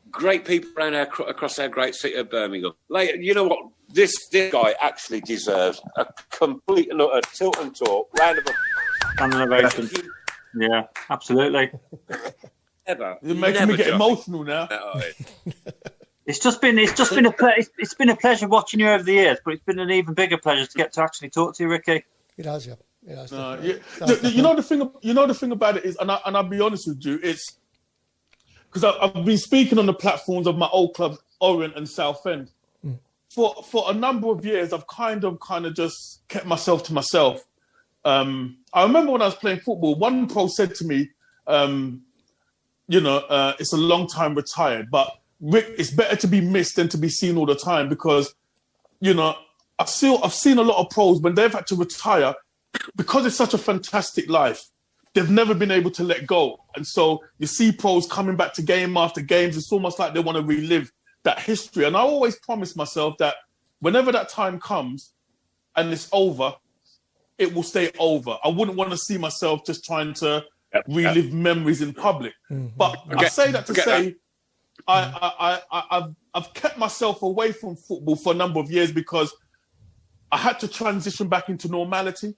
great people around across our great city of Birmingham. Like, you know what? This guy actually deserves a complete and utter Tilton Talk round of applause. And innovation. Yeah, absolutely. You're making me get emotional now. It's been a pleasure watching you over the years, but it's been an even bigger pleasure to get to actually talk to you, Ricky. It has, yeah. It has. You know the thing about it is, and I'll be honest with you, it's because I've been speaking on the platforms of my old clubs, Orient and Southend. For a number of years, I've kind of just kept myself to myself. I remember when I was playing football, one pro said to me, it's a long time retired, but Rick, it's better to be missed than to be seen all the time because, I've seen a lot of pros when they've had to retire because it's such a fantastic life. They've never been able to let go. And so you see pros coming back to game after games. It's almost like they want to relive that history. And I always promise myself that whenever that time comes and it's over, it will stay over. I wouldn't want to see myself just trying to relive memories in public. Mm-hmm. But I say that to say I've kept myself away from football for a number of years because I had to transition back into normality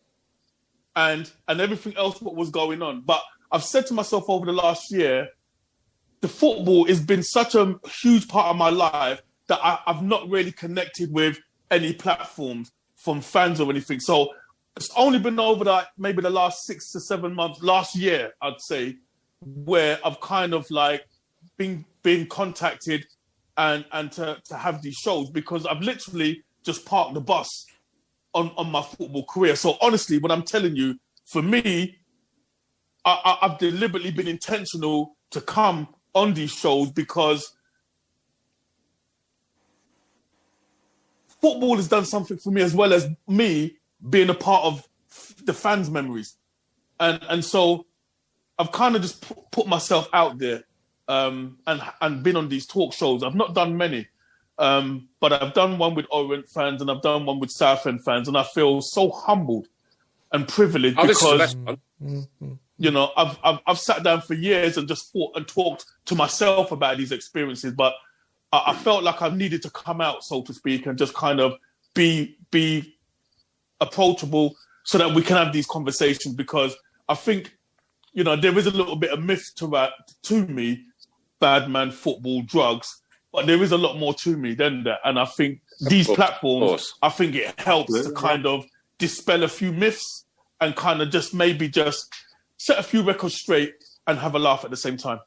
and everything else what was going on. But I've said to myself over the last year, the football has been such a huge part of my life that I've not really connected with any platforms from fans or anything. So it's only been over maybe the last 6 to 7 months, last year, I'd say, where I've kind of like been contacted and to have these shows, because I've literally just parked the bus on my football career. So honestly, when I'm telling you, for me, I've deliberately been intentional to come on these shows because football has done something for me, as well as me being a part of the fans' memories. And so I've kind of just put myself out there and been on these talk shows. I've not done many, but I've done one with Orient fans and I've done one with Southend fans, and I feel so humbled and privileged because, you know, I've sat down for years and just thought and talked to myself about these experiences, but I felt like I needed to come out, so to speak, and just kind of be approachable so that we can have these conversations, because I think, you know, there is a little bit of myth to me, bad man, football, drugs, but there is a lot more to me than that. And I think these platforms, I think it helps to kind of dispel a few myths and kind of just maybe just set a few records straight and have a laugh at the same time.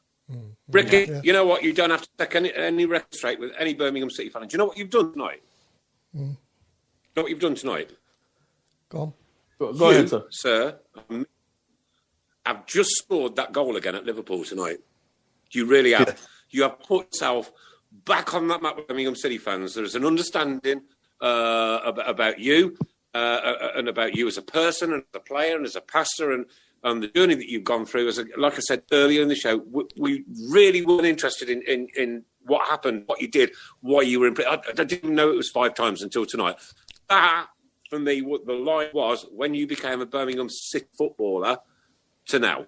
Ricky, you know what? You don't have to take any record straight with any Birmingham City fan. Do you know what you've done tonight? Do you know what you've done tonight? Go on. Go ahead, sir. I've just scored that goal again at Liverpool tonight. You really have. Yeah. You have put yourself back on that map with Birmingham City fans. There is an understanding about you and about you as a person and as a player and as a pastor and the journey that you've gone through. Like I said earlier in the show, we really weren't interested in what happened, what you did, why you were in play. I didn't know it was 5 times until tonight. That, for me, what the line was when you became a Birmingham City footballer to now.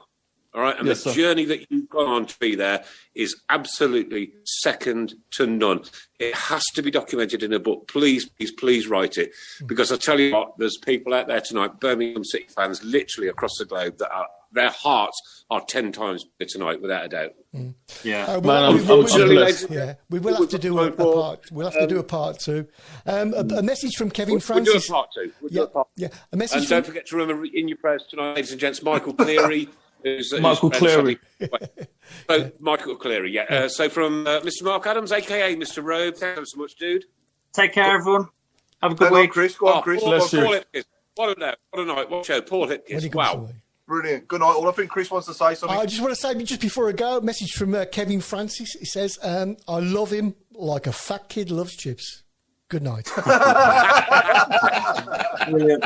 All right, and the journey that you've gone on to be there is absolutely second to none. It has to be documented in a book. Please, please, please write it, because I tell you what, there's people out there tonight, Birmingham City fans, literally across the globe, that their hearts are 10 times bigger tonight, without a doubt. Yeah, we will have to do a part. We'll have to do a part 2. A message from Kevin Francis. We'll do a part 2. We'll do a part 2. Yeah, a message. And don't forget to remember in your prayers tonight, ladies and gents, Michael Cleary. Michael Cleary. So, Michael Cleary, yeah. So from Mr. Mark Adams, a.k.a. Mr. Robe, thank you so much, dude. Take care, everyone. Have a good week. Chris. Go on, Chris. Paul Hipkins. What a night. What a show. Paul Hipkins. Wow. Brilliant. Good night. All. I think Chris wants to say something. I just want to say, just before I go, a message from Kevin Francis. He says, I love him like a fat kid loves chips. Good night. Brilliant.